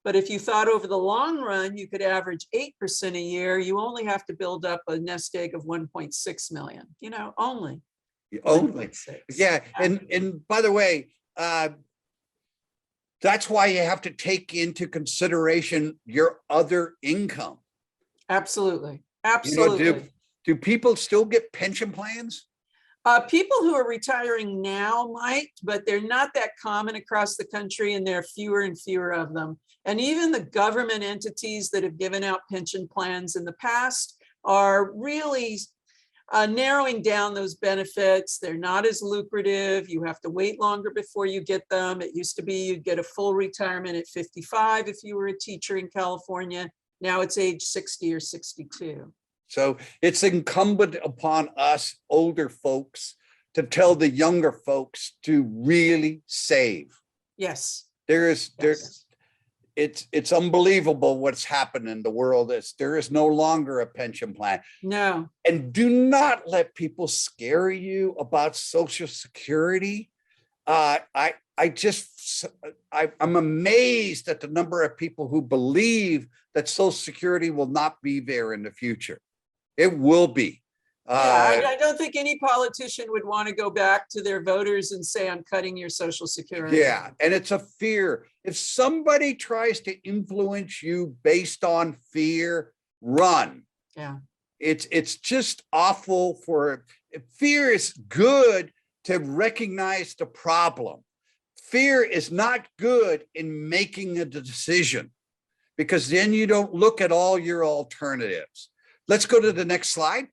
But if you thought over the long run, you could average 8% a year, you only have to build up a nest egg of 1.6 million, you know, only. Only. Yeah. And by the way, that's why you have to take into consideration your other income. Absolutely. Absolutely. You know, do people still get pension plans? People who are retiring now might, but they're not that common across the country, and there are fewer and fewer of them. And even the government entities that have given out pension plans in the past are really narrowing down those benefits. They're not as lucrative. You have to wait longer before you get them. It used to be you'd get a full retirement at 55 if you were a teacher in California. Now it's age 60 or 62. So it's incumbent upon us older folks to tell the younger folks to really save. Yes. It's unbelievable what's happened in the world. There is no longer a pension plan. No. And do not let people scare you about Social Security. I'm amazed at the number of people who believe that Social Security will not be there in the future. It will be. I don't think any politician would want to go back to their voters and say, I'm cutting your Social Security. Yeah, and it's a fear. If somebody tries to influence you based on fear, run. Yeah. It's just awful. Fear is good to recognize the problem. Fear is not good in making a decision, because then you don't look at all your alternatives. Let's go to the next slide.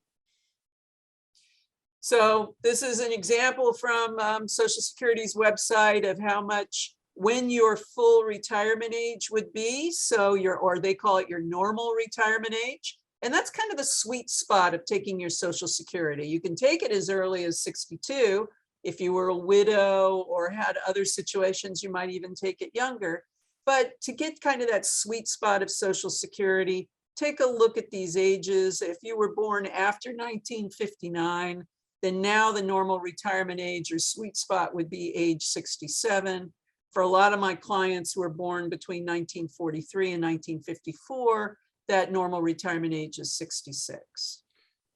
So this is an example from Social Security's website of how much when your full retirement age would be. So or they call it your normal retirement age. And that's kind of the sweet spot of taking your Social Security. You can take it as early as 62. If you were a widow or had other situations, you might even take it younger. But to get kind of that sweet spot of Social Security, take a look at these ages. If you were born after 1959, then now the normal retirement age or sweet spot would be age 67. For a lot of my clients who were born between 1943 and 1954, that normal retirement age is 66.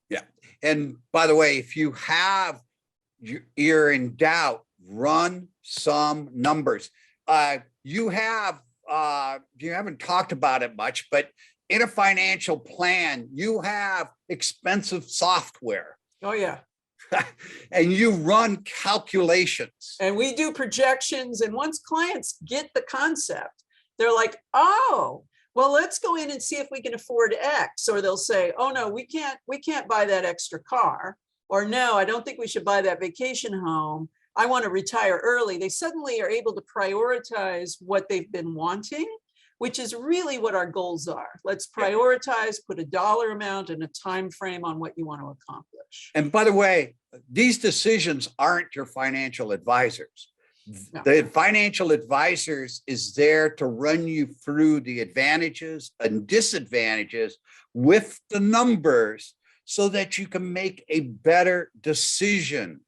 Yeah. And by the way, if you're in doubt, run some numbers. You haven't talked about it much, but in a financial plan, you have expensive software. Oh, yeah. And you run calculations. And we do projections. And once clients get the concept, they're like, oh, well, let's go in and see if we can afford X. Or they'll say, oh, no, we can't buy that extra car. Or no, I don't think we should buy that vacation home. I want to retire early. They suddenly are able to prioritize what they've been wanting, which is really what our goals are. Let's prioritize, put a dollar amount and a time frame on what you want to accomplish. And by the way, these decisions aren't your financial advisors. No. The financial advisors is there to run you through the advantages and disadvantages with the numbers so that you can make a better decision.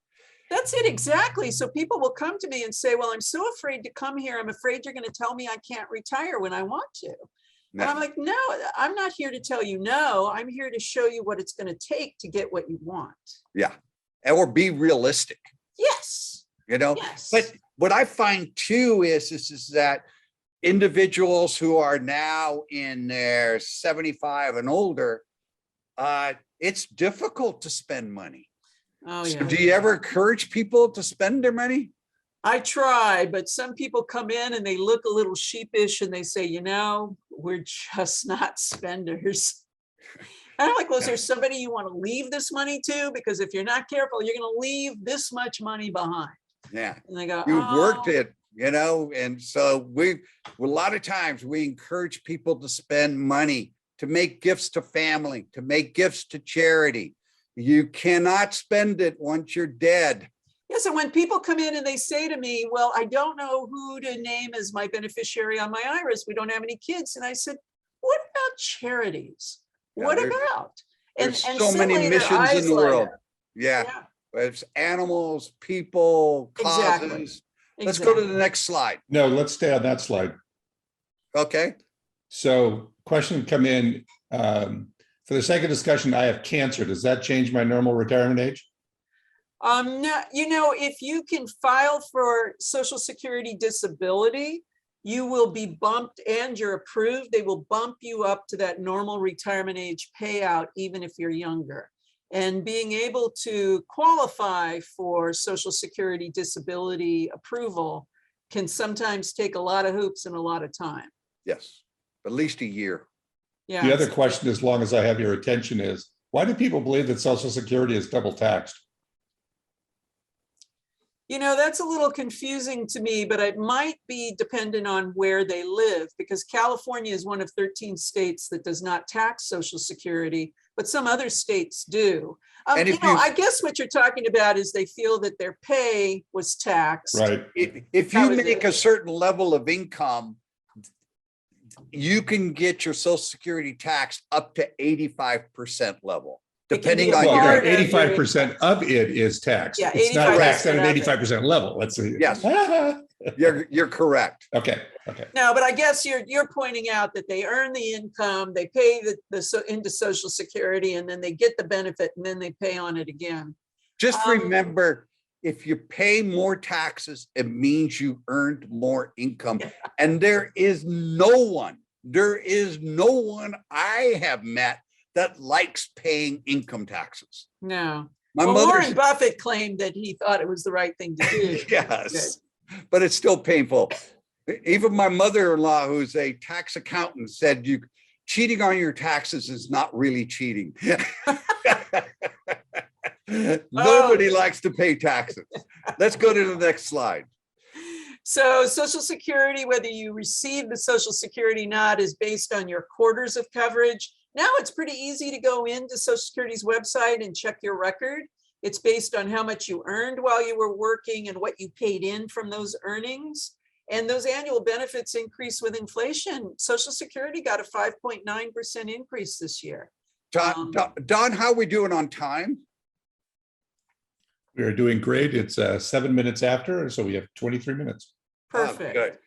That's it, exactly. So people will come to me and say, well, I'm so afraid to come here. I'm afraid you're going to tell me I can't retire when I want to. No. And I'm like, no, I'm not here to tell you no. I'm here to show you what it's going to take to get what you want. Yeah. Or be realistic. Yes. Yes. But what I find too is that individuals who are now in their 75 and older, it's difficult to spend money. Oh, So yeah. do you ever encourage people to spend their money? I try, but some people come in and they look a little sheepish and they say, we're just not spenders. And I'm like, well, is there somebody you want to leave this money to? Because if you're not careful, you're going to leave this much money behind. Yeah. And they go, You've worked it, and so a lot of times we encourage people to spend money, to make gifts to family, to make gifts to charity. You cannot spend it once you're dead. Yes, and when people come in and they say to me, well, I don't know who to name as my beneficiary on my IRAs. We don't have any kids. And I said, what about charities? Yeah, what about? There's so many missions in the world. Yeah. It's animals, people, causes. Exactly. Let's go to the next slide. No, let's stay on that slide. Okay. So question come in, for the sake of discussion, I have cancer. Does that change my normal retirement age? No, if you can file for Social Security disability, you will be bumped and you're approved. They will bump you up to that normal retirement age payout, even if you're younger. And being able to qualify for Social Security disability approval can sometimes take a lot of hoops and a lot of time. Yes, at least a year. Yeah. The other question, as long as I have your attention, is why do people believe that Social Security is double taxed? That's a little confusing to me, but it might be dependent on where they live, because California is one of 13 states that does not tax Social Security, but some other states do. I guess what you're talking about is they feel that their pay was taxed. Right. If you make a certain level of income, you can get your Social Security taxed up to 85% level. Depending on your your 85% of it is taxed. Yeah, it's not taxed at an 85% 85% level. Let's see. Yes. You're correct. Okay, okay. No, but I guess you're pointing out that they earn the income, they pay into Social Security, and then they get the benefit, and then they pay on it again. Just remember, if you pay more taxes, it means you earned more income. And there is no one I have met that likes paying income taxes. No. My Well, mother's Warren Buffett claimed that he thought it was the right thing to do. yes, but it's still painful. Even my mother-in-law, who's a tax accountant, said cheating on your taxes is not really cheating. Nobody likes to pay taxes. Let's go to the next slide. So Social Security, whether you receive the Social Security or not, is based on your quarters of coverage. Now it's pretty easy to go into Social Security's website and check your record. It's based on how much you earned while you were working and what you paid in from those earnings. And those annual benefits increase with inflation. Social Security got a 5.9% increase this year. Don, how are we doing on time? We are doing great. It's 7 minutes after, so we have 23 minutes. Perfect. Good.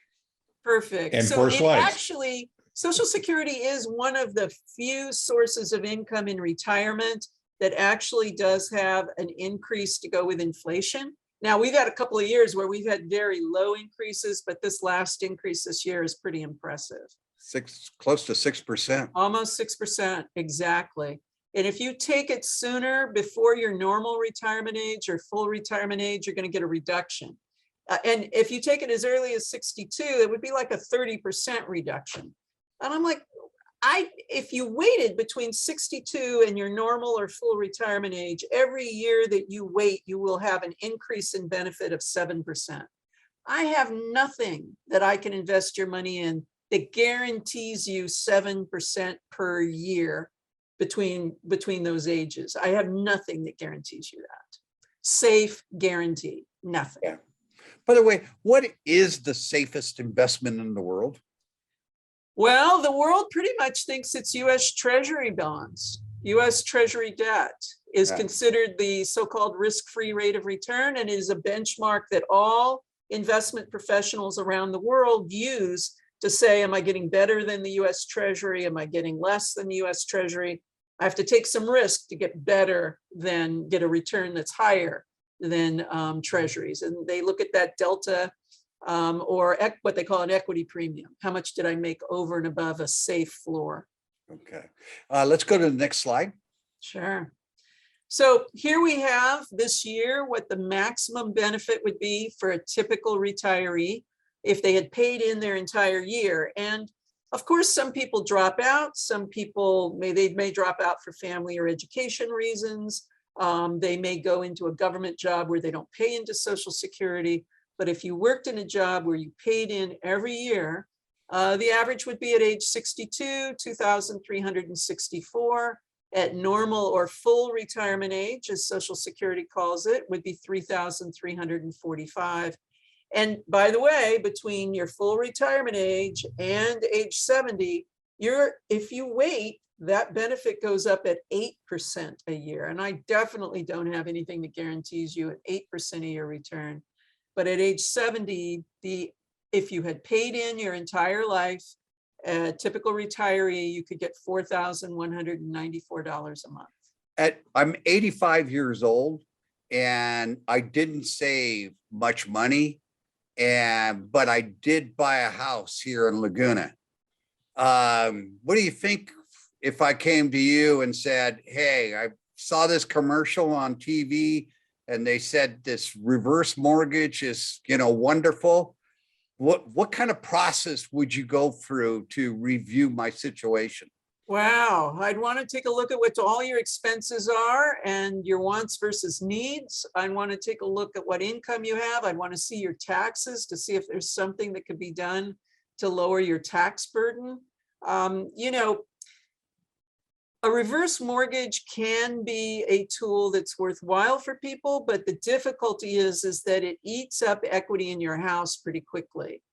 Perfect. And so 4 it slides. actually, Social Security is one of the few sources of income in retirement that actually does have an increase to go with inflation. Now, we've had a couple of years where we've had very low increases, but this last increase this year is pretty impressive. Close to 6%. Almost 6%, exactly. And if you take it sooner, before your normal retirement age or full retirement age, you're going to get a reduction. And if you take it as early as 62, it would be like a 30% reduction. And I'm like, if you waited between 62 and your normal or full retirement age, every year that you wait, you will have an increase in benefit of 7%. I have nothing that I can invest your money in that guarantees you 7% per year between those ages. I have nothing that guarantees you that. Safe guarantee, nothing. Yeah. By the way, what is the safest investment in the world? Well, the world pretty much thinks it's US Treasury bonds. US Treasury debt is considered the so-called risk-free rate of return, and is a benchmark that all investment professionals around the world use to say, am I getting better than the US Treasury? Am I getting less than the US Treasury? I have to take some risk to get better than get a return that's higher than treasuries. And they look at that delta or what they call an equity premium. How much did I make over and above a safe floor? Okay, let's go to the next slide. Sure. So here we have this year what the maximum benefit would be for a typical retiree if they had paid in their entire year. And of course, some people drop out. Some people may drop out for family or education reasons. They may go into a government job where they don't pay into Social Security. But if you worked in a job where you paid in every year, the average would be at age 62, 2,364. At normal or full retirement age, as Social Security calls it, would be 3,345. And by the way, between your full retirement age and age 70, if you wait, that benefit goes up at 8% a year. And I definitely don't have anything that guarantees you an 8% a year return. But at age 70, if you had paid in your entire life, a typical retiree, you could get $4,194 a month. I'm 85 years old and I didn't save much money, but I did buy a house here in Laguna. What do you think if I came to you and said, hey, I saw this commercial on TV and they said this reverse mortgage is, wonderful. What kind of process would you go through to review my situation? Wow, I'd want to take a look at what all your expenses are and your wants versus needs. I want to take a look at what income you have. I'd want to see your taxes to see if there's something that could be done to lower your tax burden. A reverse mortgage can be a tool that's worthwhile for people, but the difficulty is that it eats up equity in your house pretty quickly.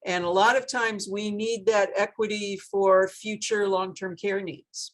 And a lot of times we need that equity for future long-term care needs.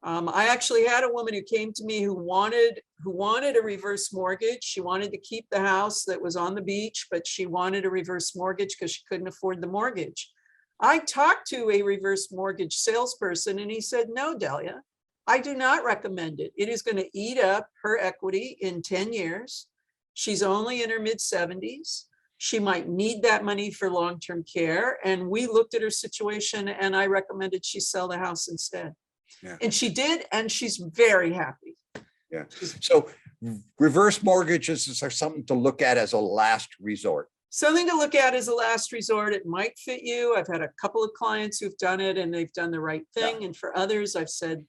I actually had a woman who came to me who wanted who wanted a reverse mortgage. She wanted to keep the house that was on the beach, but she wanted a reverse mortgage because she couldn't afford the mortgage. I talked to a reverse mortgage salesperson and he said, no, Delia, I do not recommend it. It is going to eat up her equity in 10 years. She's only in her mid-70s. She might need that money for long-term care. And we looked at her situation and I recommended she sell the house instead. Yeah. And she did, and she's very happy. Yeah. So reverse mortgages are something to look at as a last resort. Something to look at as a last resort. It might fit you. I've had a couple of clients who've done it and they've done the right thing. Yeah. And for others, I've said,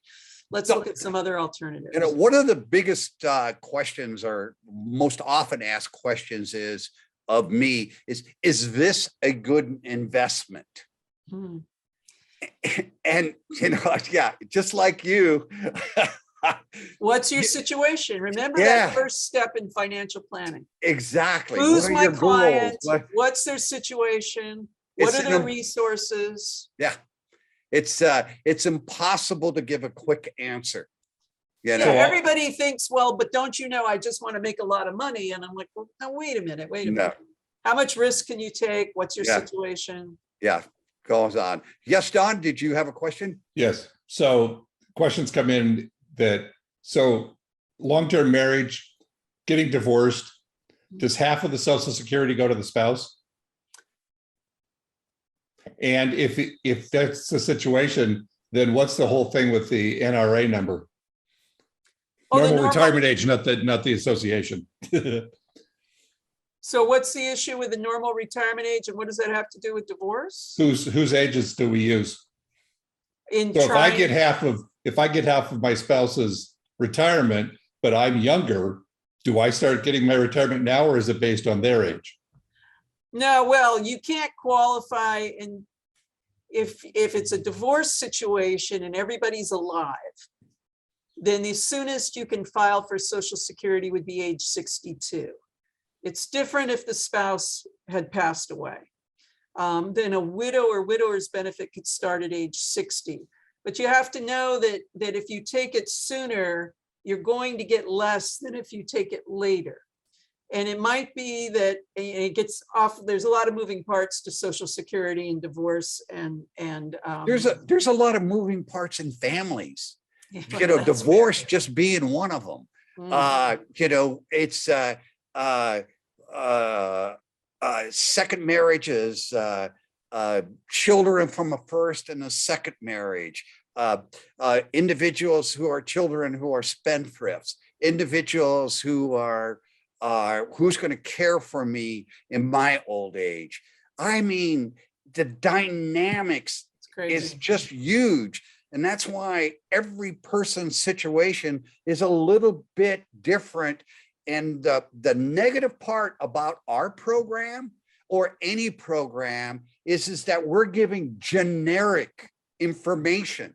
let's look at some other alternatives. You know, one of the biggest questions or most often asked questions of me is this a good investment? Hmm. And, you know, yeah, just like you. What's your situation? Remember Yeah. that first step in financial planning. Exactly. Who's What are my your client? goals? What's their situation? What It's are their an- resources? Yeah. It's impossible to give a quick answer. You Yeah, know, everybody thinks, well, but don't you know, I just want to make a lot of money. And I'm like, well, now wait a minute, wait a No. minute. How much risk can you take? What's your Yeah. situation? Yeah, goes on. Yes, Don, did you have a question? Yes. So questions come in that, so long-term marriage, getting divorced, does half of the Social Security go to the spouse? And if that's the situation, then what's the whole thing with the NRA number? Oh, the Normal retirement age, not the association. So what's the issue with the normal retirement age and what does that have to do with divorce? Whose ages do we use? In So if I trying, get half of my spouse's retirement, but I'm younger, do I start getting my retirement now, or is it based on their age? no, well, you can't qualify in if it's a divorce situation and everybody's alive, then the soonest you can file for Social Security would be age 62. It's different if the spouse had passed away. Then a widow or widower's benefit could start at age 60. But you have to know that if you take it sooner, you're going to get less than if you take it later. And it might be that it gets off, there's a lot of moving parts to Social Security and divorce and There's a lot of moving parts in families. You know, That's divorce just being one of them. fair. You know, it's second marriages, children from a first and a second marriage, individuals who are children who are spendthrifts, individuals who are who's going to care for me in my old age. I mean, the dynamics It's crazy. is just huge. And that's why every person's situation is a little bit different. And the negative part about our program or any program is that we're giving generic information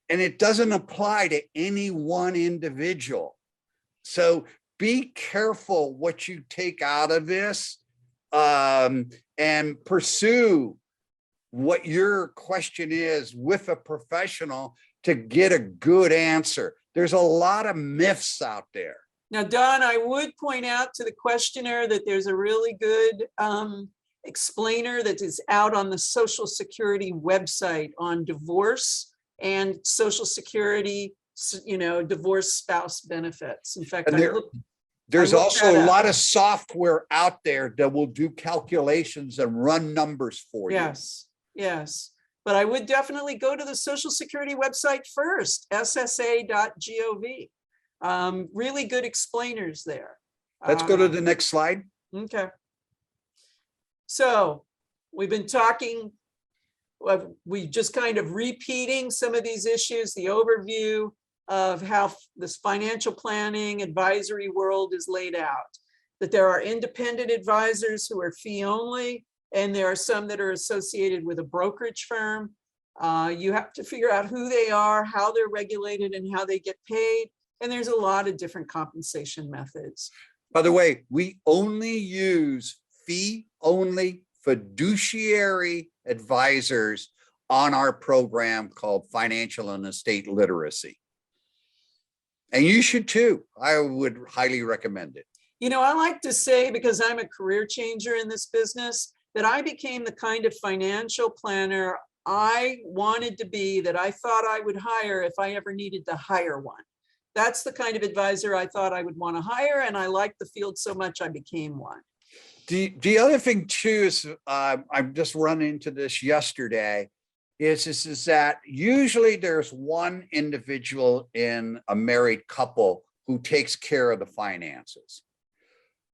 and it doesn't apply to any one individual. So be careful what you take out of this and pursue what your question is with a professional to get a good answer. There's a lot of myths out there. Now, Don, I would point out to the questioner that there's a really good explainer that is out on the Social Security website on divorce and Social Security, you know, divorce spouse benefits. In fact, And there's looked also that a up. lot of software out there that will do calculations and run numbers for you. Yes, yes. But I would definitely go to the Social Security website first, ssa.gov. Really good explainers there. Let's go to the next slide. Okay. So we've been talking, we just kind of repeating some of these issues, the overview of how this financial planning advisory world is laid out, that there are independent advisors who are fee only, and there are some that are associated with a brokerage firm. You have to figure out who they are, how they're regulated, and how they get paid. And there's a lot of different compensation methods. By the way, we only use fee-only fiduciary advisors on our program called Financial and Estate Literacy. And you should too. I would highly recommend it. You know, I like to say, because I'm a career changer in this business, that I became the kind of financial planner I wanted to be, that I thought I would hire if I ever needed to hire one. That's the kind of advisor I thought I would want to hire, and I liked the field so much I became one. The other thing too is I'm just running into this yesterday is that usually there's one individual in a married couple who takes care of the finances.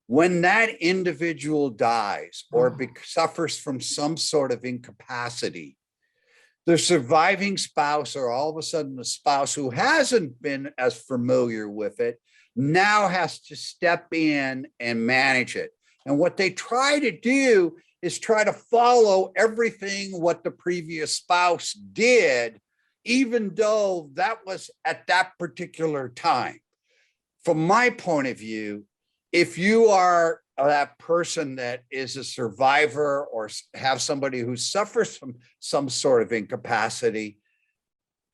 When that individual dies or suffers from some sort of incapacity, the surviving spouse, or all of a sudden the spouse who hasn't been as familiar with it, now has to step in and manage it. And what they try to do is try to follow everything what the previous spouse did, even though that was at that particular time. From my point of view, if you are that person that is a survivor or have somebody who suffers from some sort of incapacity,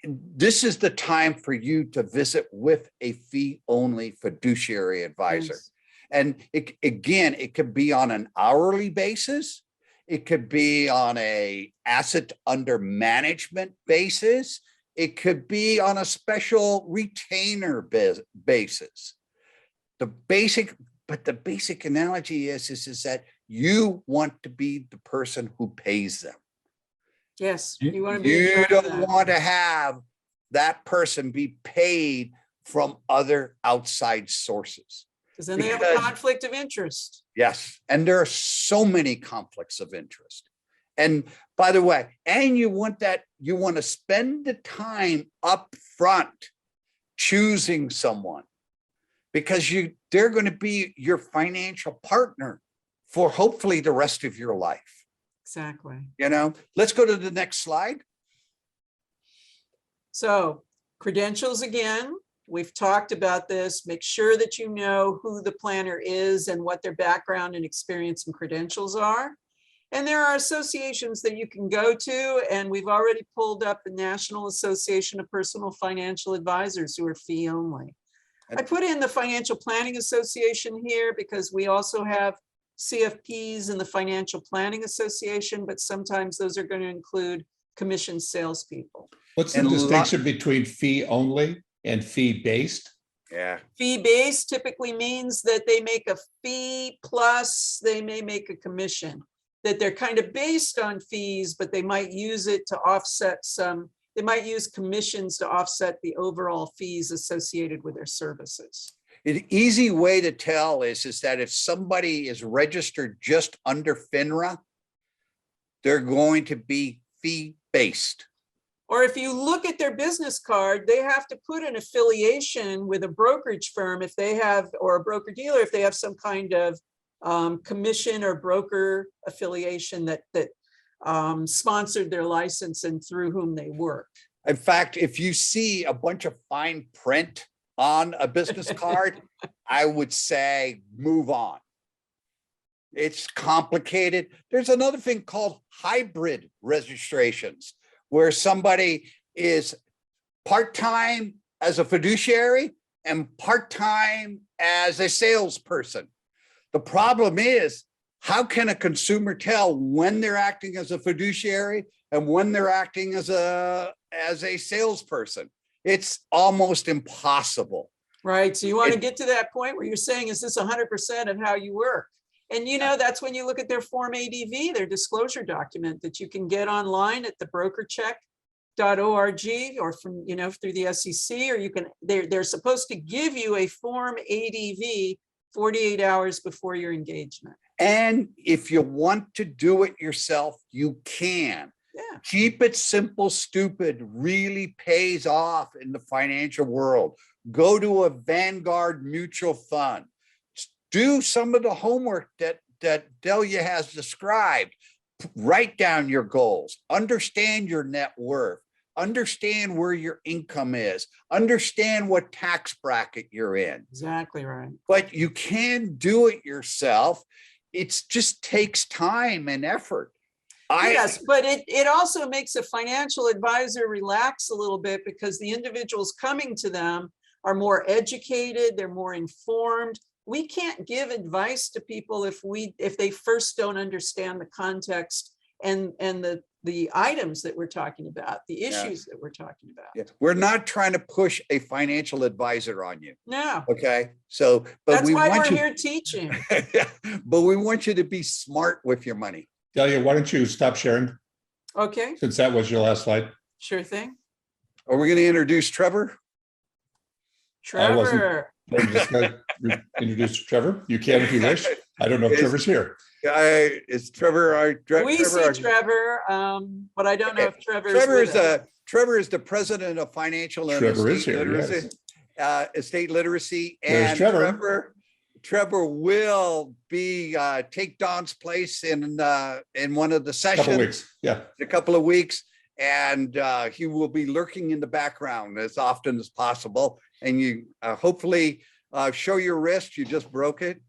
this is the time for you to visit with a fee-only fiduciary advisor. Yes. And it could be on an hourly basis. It could be on a asset under management basis. It could be on a special retainer basis. The basic analogy is that you want to be the person who pays them. Yes, you want to be. You don't want to have that person be paid from other outside sources. Because then they have a conflict of interest. Yes. And there are so many conflicts of interest. And by the way, and you want to spend the time up front choosing someone, because they're going to be your financial partner for hopefully the rest of your life. Exactly. Let's go to the next slide. So credentials again. We've talked about this. Make sure that you know who the planner is and what their background and experience and credentials are. And there are associations that you can go to, and we've already pulled up the National Association of Personal Financial Advisors, who are fee only. I put in the Financial Planning Association here because we also have CFPs in the Financial Planning Association, but sometimes those are going to include commissioned salespeople. What's the distinction between fee only and fee based? Yeah. Fee based typically means that they make a fee plus they may make a commission, that they're kind of based on fees, but they might use it to offset some, they might use commissions to offset the overall fees associated with their services. An easy way to tell is that if somebody is registered just under FINRA, they're going to be fee based. Or if you look at their business card, they have to put an affiliation with a brokerage firm if they have, or a broker dealer if they have some kind of commission or broker affiliation that sponsored their license and through whom they work. In fact, if you see a bunch of fine print on a business card, I would say move on. It's complicated. There's another thing called hybrid registrations, where somebody is part-time as a fiduciary and part-time as a salesperson. The problem is, how can a consumer tell when they're acting as a fiduciary and when they're acting as a salesperson? It's almost impossible. Right. So you want to get to that point where you're saying, is this 100% of how you work? And that's when you look at their Form ADV, their disclosure document that you can get online at the brokercheck.org or from, through the SEC, or you can, they're supposed to give you a Form ADV 48 hours before your engagement. And if you want to do it yourself, you can. Yeah. Keep it simple, stupid really pays off in the financial world. Go to a Vanguard mutual fund. Do some of the homework that Delia has described. Write down your goals. Understand your net worth. Understand where your income is. Understand what tax bracket you're in. Exactly right. But you can do it yourself. It just takes time and effort. Yes, but it also makes a financial advisor relax a little bit, because the individuals coming to them are more educated, they're more informed. We can't give advice to people if they first don't understand the context and the items that we're talking about, the issues that we're talking about. Yeah. We're not trying to push a financial advisor on you. No, Okay. So, but that's we why want we're you, here teaching. but we want you to be smart with your money. Delia, why don't you stop sharing Okay, since that was your last slide? sure thing. Are we going to introduce Trevor? I wasn't- Trevor. I'm just going to introduce Trevor. You can if you wish. I don't know if Trevor's here. Is Trevor our We see Trevor, but I don't know if Trevor Trevor is the president of financial and Trevor is estate here, literacy, estate literacy, There's and Trevor. Trevor will be take Don's place in one of the sessions Couple weeks. Yeah. in a couple of weeks, and he will be lurking in the background as often as possible. And you hopefully show your wrist. You just broke it.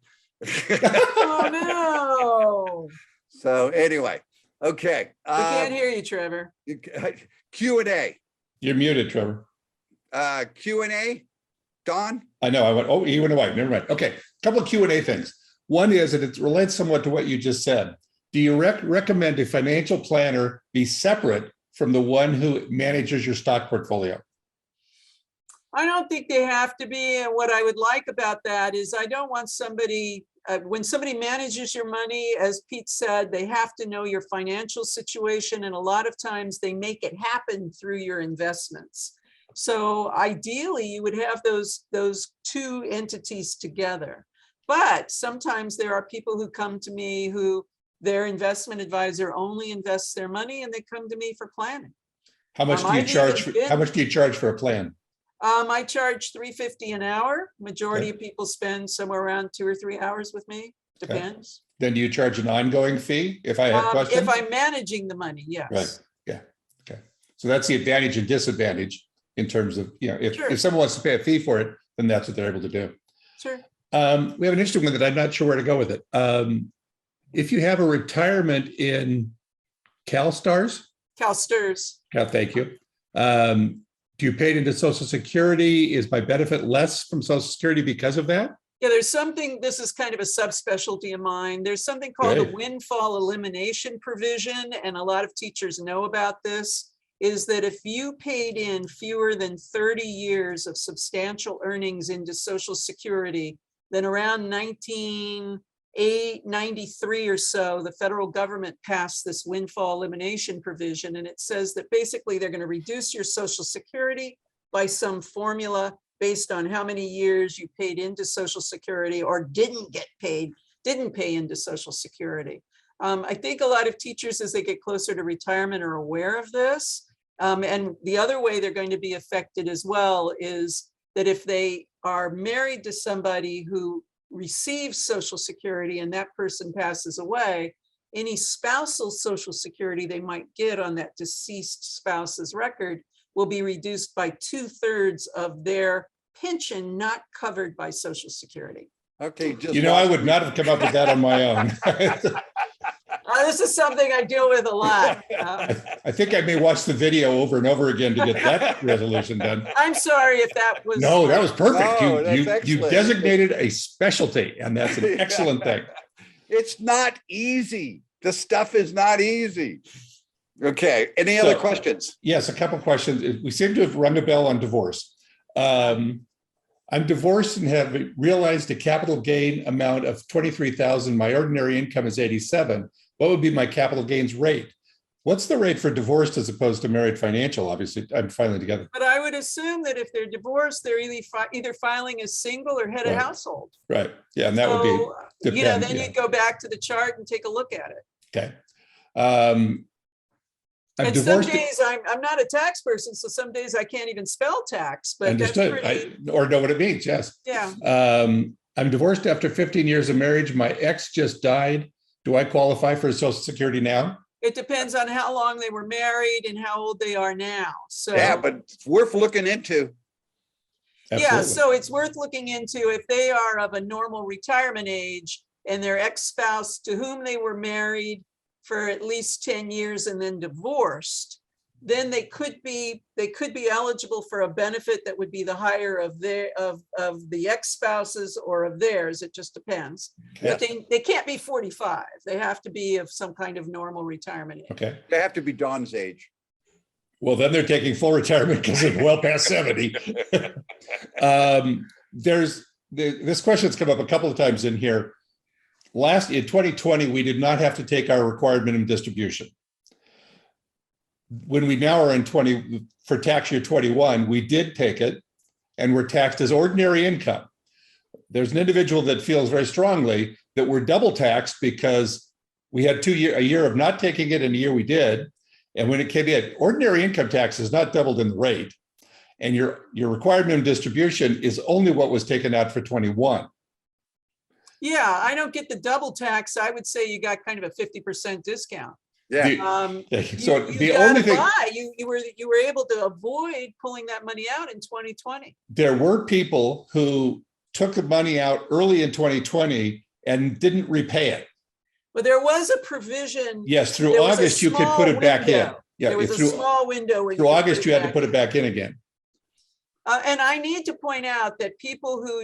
Oh, no. So anyway, okay. We can't hear you, Trevor. Q&A. You're muted, Trevor. Q&A, Don? I know. I went, oh, he went away. Never mind. Okay. Couple of Q&A things. One is that it relates somewhat to what you just said. Do you recommend a financial planner be separate from the one who manages your stock portfolio? I don't think they have to be. And what I would like about that is I don't want somebody, when somebody manages your money, as Pete said, they have to know your financial situation. And a lot of times they make it happen through your investments. So ideally you would have those two entities together. But sometimes there are people who come to me who their investment advisor only invests their money and they come to me for planning. How much do you charge? How much do you charge for a plan? I charge $3.50 an hour. Majority of people spend somewhere around 2 or 3 hours with me. Depends. Then do you charge an ongoing fee if I have questions? If I'm managing the money, yes. Right. Yeah. Okay. So that's the advantage and disadvantage in terms of, if someone wants to pay a fee for it, then that's what they're able to do. Sure. We have an interesting one that I'm not sure where to go with it. If you have a retirement in CalSTARS. Thank you. Do you pay it into Social Security? Is my benefit less from Social Security because of that? Yeah, there's something, this is kind of a subspecialty of mine. There's something called the windfall elimination provision, and a lot of teachers know about this, is that if you paid in fewer than 30 years of substantial earnings into Social Security, then around 1993 or so, the federal government passed this windfall elimination provision, and it says that basically they're going to reduce your Social Security by some formula based on how many years you paid into Social Security or didn't pay into Social Security. I think a lot of teachers, as they get closer to retirement, are aware of this. And the other way they're going to be affected as well is that if they are married to somebody who receives Social Security and that person passes away, any spousal Social Security they might get on that deceased spouse's record will be reduced by 2/3 of their pension not covered by Social Security. Okay. I would not have come up with that on my own. This is something I deal with a lot. I think I may watch the video over and over again to get that resolution done. I'm sorry if that was. No, that was perfect. No, you designated a specialty, and that's an excellent thing. It's not easy. The stuff is not easy. Okay. Any other questions? Yes, a couple questions. We seem to have rung a bell on divorce. I'm divorced and have realized a capital gain amount of $23,000. My ordinary income is $87,000. What would be my capital gains rate? What's the rate for divorced as opposed to married financial? Obviously, I'm filing together. But I would assume that if they're divorced, they're either filing as single or head of household. Right. Yeah, and that would be. Then you go back to the chart and take a look at it. Okay. And some days I'm not a tax person, so some days I can't even spell tax. But understood. Or know what it means. Yes. Yeah. I'm divorced after 15 years of marriage. My ex just died. Do I qualify for Social Security now? It depends on how long they were married and how old they are now. So yeah, but it's worth looking into. Absolutely. Yeah, so it's worth looking into if they are of a normal retirement age and their ex-spouse to whom they were married for at least 10 years and then divorced, then they could be eligible for a benefit that would be the higher of the ex-spouses or of theirs. It just depends. But they can't be 45. They have to be of some kind of normal retirement age. Okay. They have to be Dawn's age. Well, then they're taking full retirement because they're well past 70. This question's come up a couple of times in here. In 2020, we did not have to take our required minimum distribution. When we now are in for tax year 21, we did take it and we're taxed as ordinary income. There's an individual that feels very strongly that we're double taxed because we had a year of not taking it and a year we did. And when it came in, ordinary income tax is not doubled in the rate. And your required minimum distribution is only what was taken out for 21. Yeah, I don't get the double tax. I would say you got kind of a 50% discount. Yeah. So the only thing you were able to avoid pulling that money out in 2020. There were people who took the money out early in 2020 and didn't repay it. Well, there was a provision. Yes, through August you could put it back in. Yeah, there was a small window where through August you had to put it back in again. And I need to point out that people who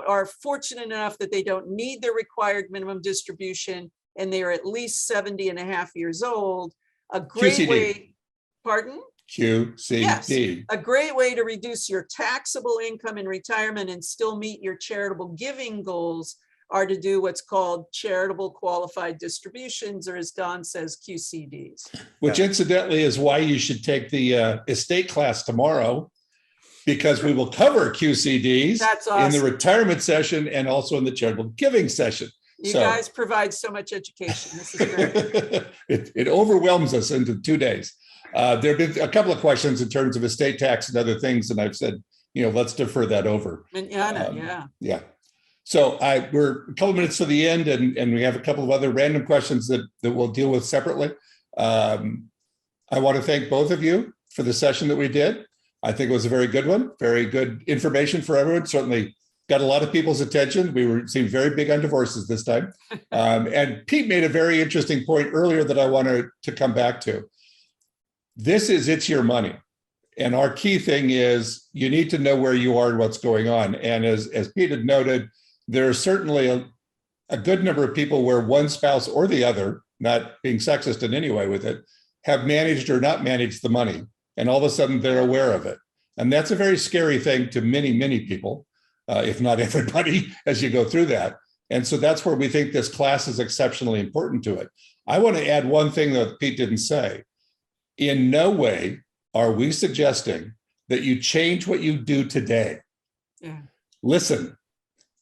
are fortunate enough that they don't need the required minimum distribution and they are at least 70 and a half years old, a great QCD. way, pardon? QCD. Yes, a great way to reduce your taxable income in retirement and still meet your charitable giving goals are to do what's called charitable qualified distributions, or as Don says, QCDs. Which incidentally is why you should take the estate class tomorrow, because we will cover QCDs That's awesome. in the retirement session and also in the charitable giving session. You guys provide so much education. This is great. it overwhelms us into 2 days. There have been a couple of questions in terms of estate tax and other things, and I've said, let's defer that over. Yeah. So we're a couple of minutes to the end, and we have a couple of other random questions that we'll deal with separately. I want to thank both of you for the session that we did. I think it was a very good one, very good information for everyone. Certainly got a lot of people's attention. We seemed very big on divorces this time. And Pete made a very interesting point earlier that I wanted to come back to. It's your money. And our key thing is you need to know where you are and what's going on. And as Pete had noted, there are certainly a good number of people where one spouse or the other, not being sexist in any way with it, have managed or not managed the money. And all of a sudden they're aware of it. And that's a very scary thing to many, many people, if not everybody, as you go through that. And so that's where we think this class is exceptionally important to it. I want to add one thing that Pete didn't say. In no way are we suggesting that you change what you do today. Yeah. Listen,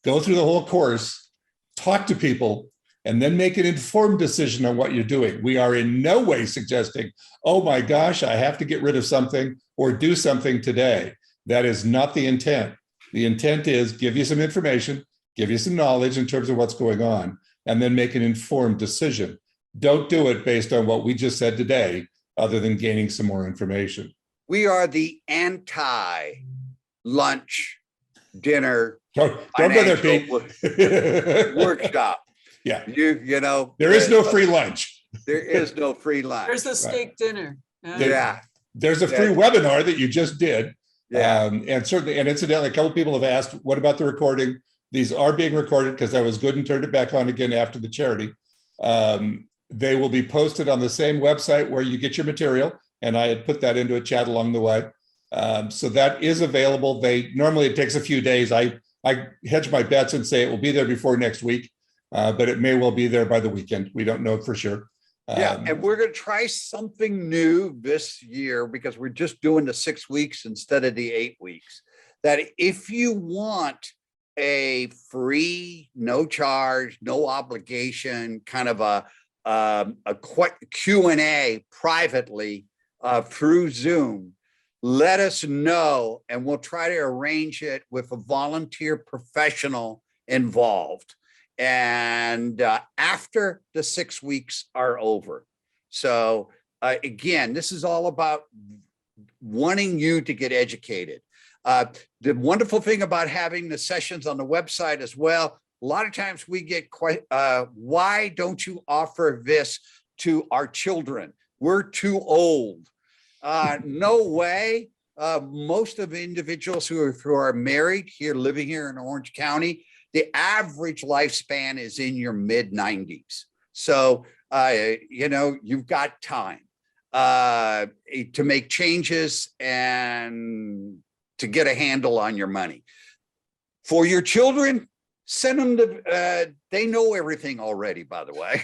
go through the whole course, talk to people, and then make an informed decision on what you're doing. We are in no way suggesting, oh my gosh, I have to get rid of something or do something today. That is not the intent. The intent is give you some information, give you some knowledge in terms of what's going on, and then make an informed decision. Don't do it based on what we just said today, other than gaining some more information. We are the anti-lunch, dinner, Don't go there, Pete. workshop. Yeah. There is no free lunch. There is no free lunch. There's the steak dinner. There's a free webinar that you just did. Yeah. And certainly, and incidentally, a couple of people have asked, what about the recording? These are being recorded because I was good and turned it back on again after the charity. They will be posted on the same website where you get your material. And I had put that into a chat along the way. So that is available. Normally it takes a few days. I hedge my bets and say it will be there before next week, but it may well be there by the weekend. We don't know for sure. And we're going to try something new this year because we're just doing the 6 weeks instead of the 8 weeks. That if you want a free, no charge, no obligation, kind of a Q&A privately through Zoom, let us know and we'll try to arrange it with a volunteer professional involved. And after the 6 weeks are over. So again, this is all about wanting you to get educated. The wonderful thing about having the sessions on the website as well, a lot of times we get why don't you offer this to our children? We're too old. No way. Most of the individuals who are married here, living here in Orange County, the average lifespan is in your mid 90s. So, you've got time to make changes and to get a handle on your money. For your children, send them to, they know everything already, by the way.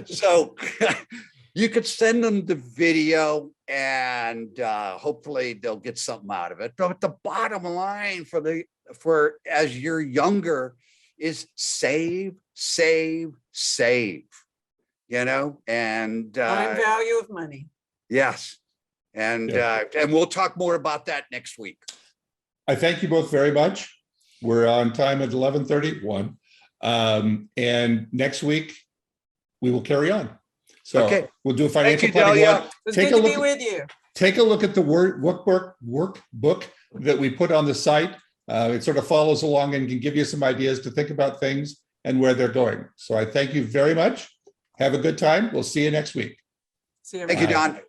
So you could send them the video and hopefully they'll get something out of it. But the bottom line for as you're younger is save, and Time value of money. yes. And we'll talk more about that next week. I thank you both very much. We're on time at 11:31. And next week, we will carry on. So Okay. we'll do a financial Thank you, planning Delia. one. It's good to be with you. Take a look at the workbook that we put on the site. It sort of follows along and can give you some ideas to think about things and where they're going. So I thank you very much. Have a good time. We'll see you next week. See you. Thank you, everyone. Don.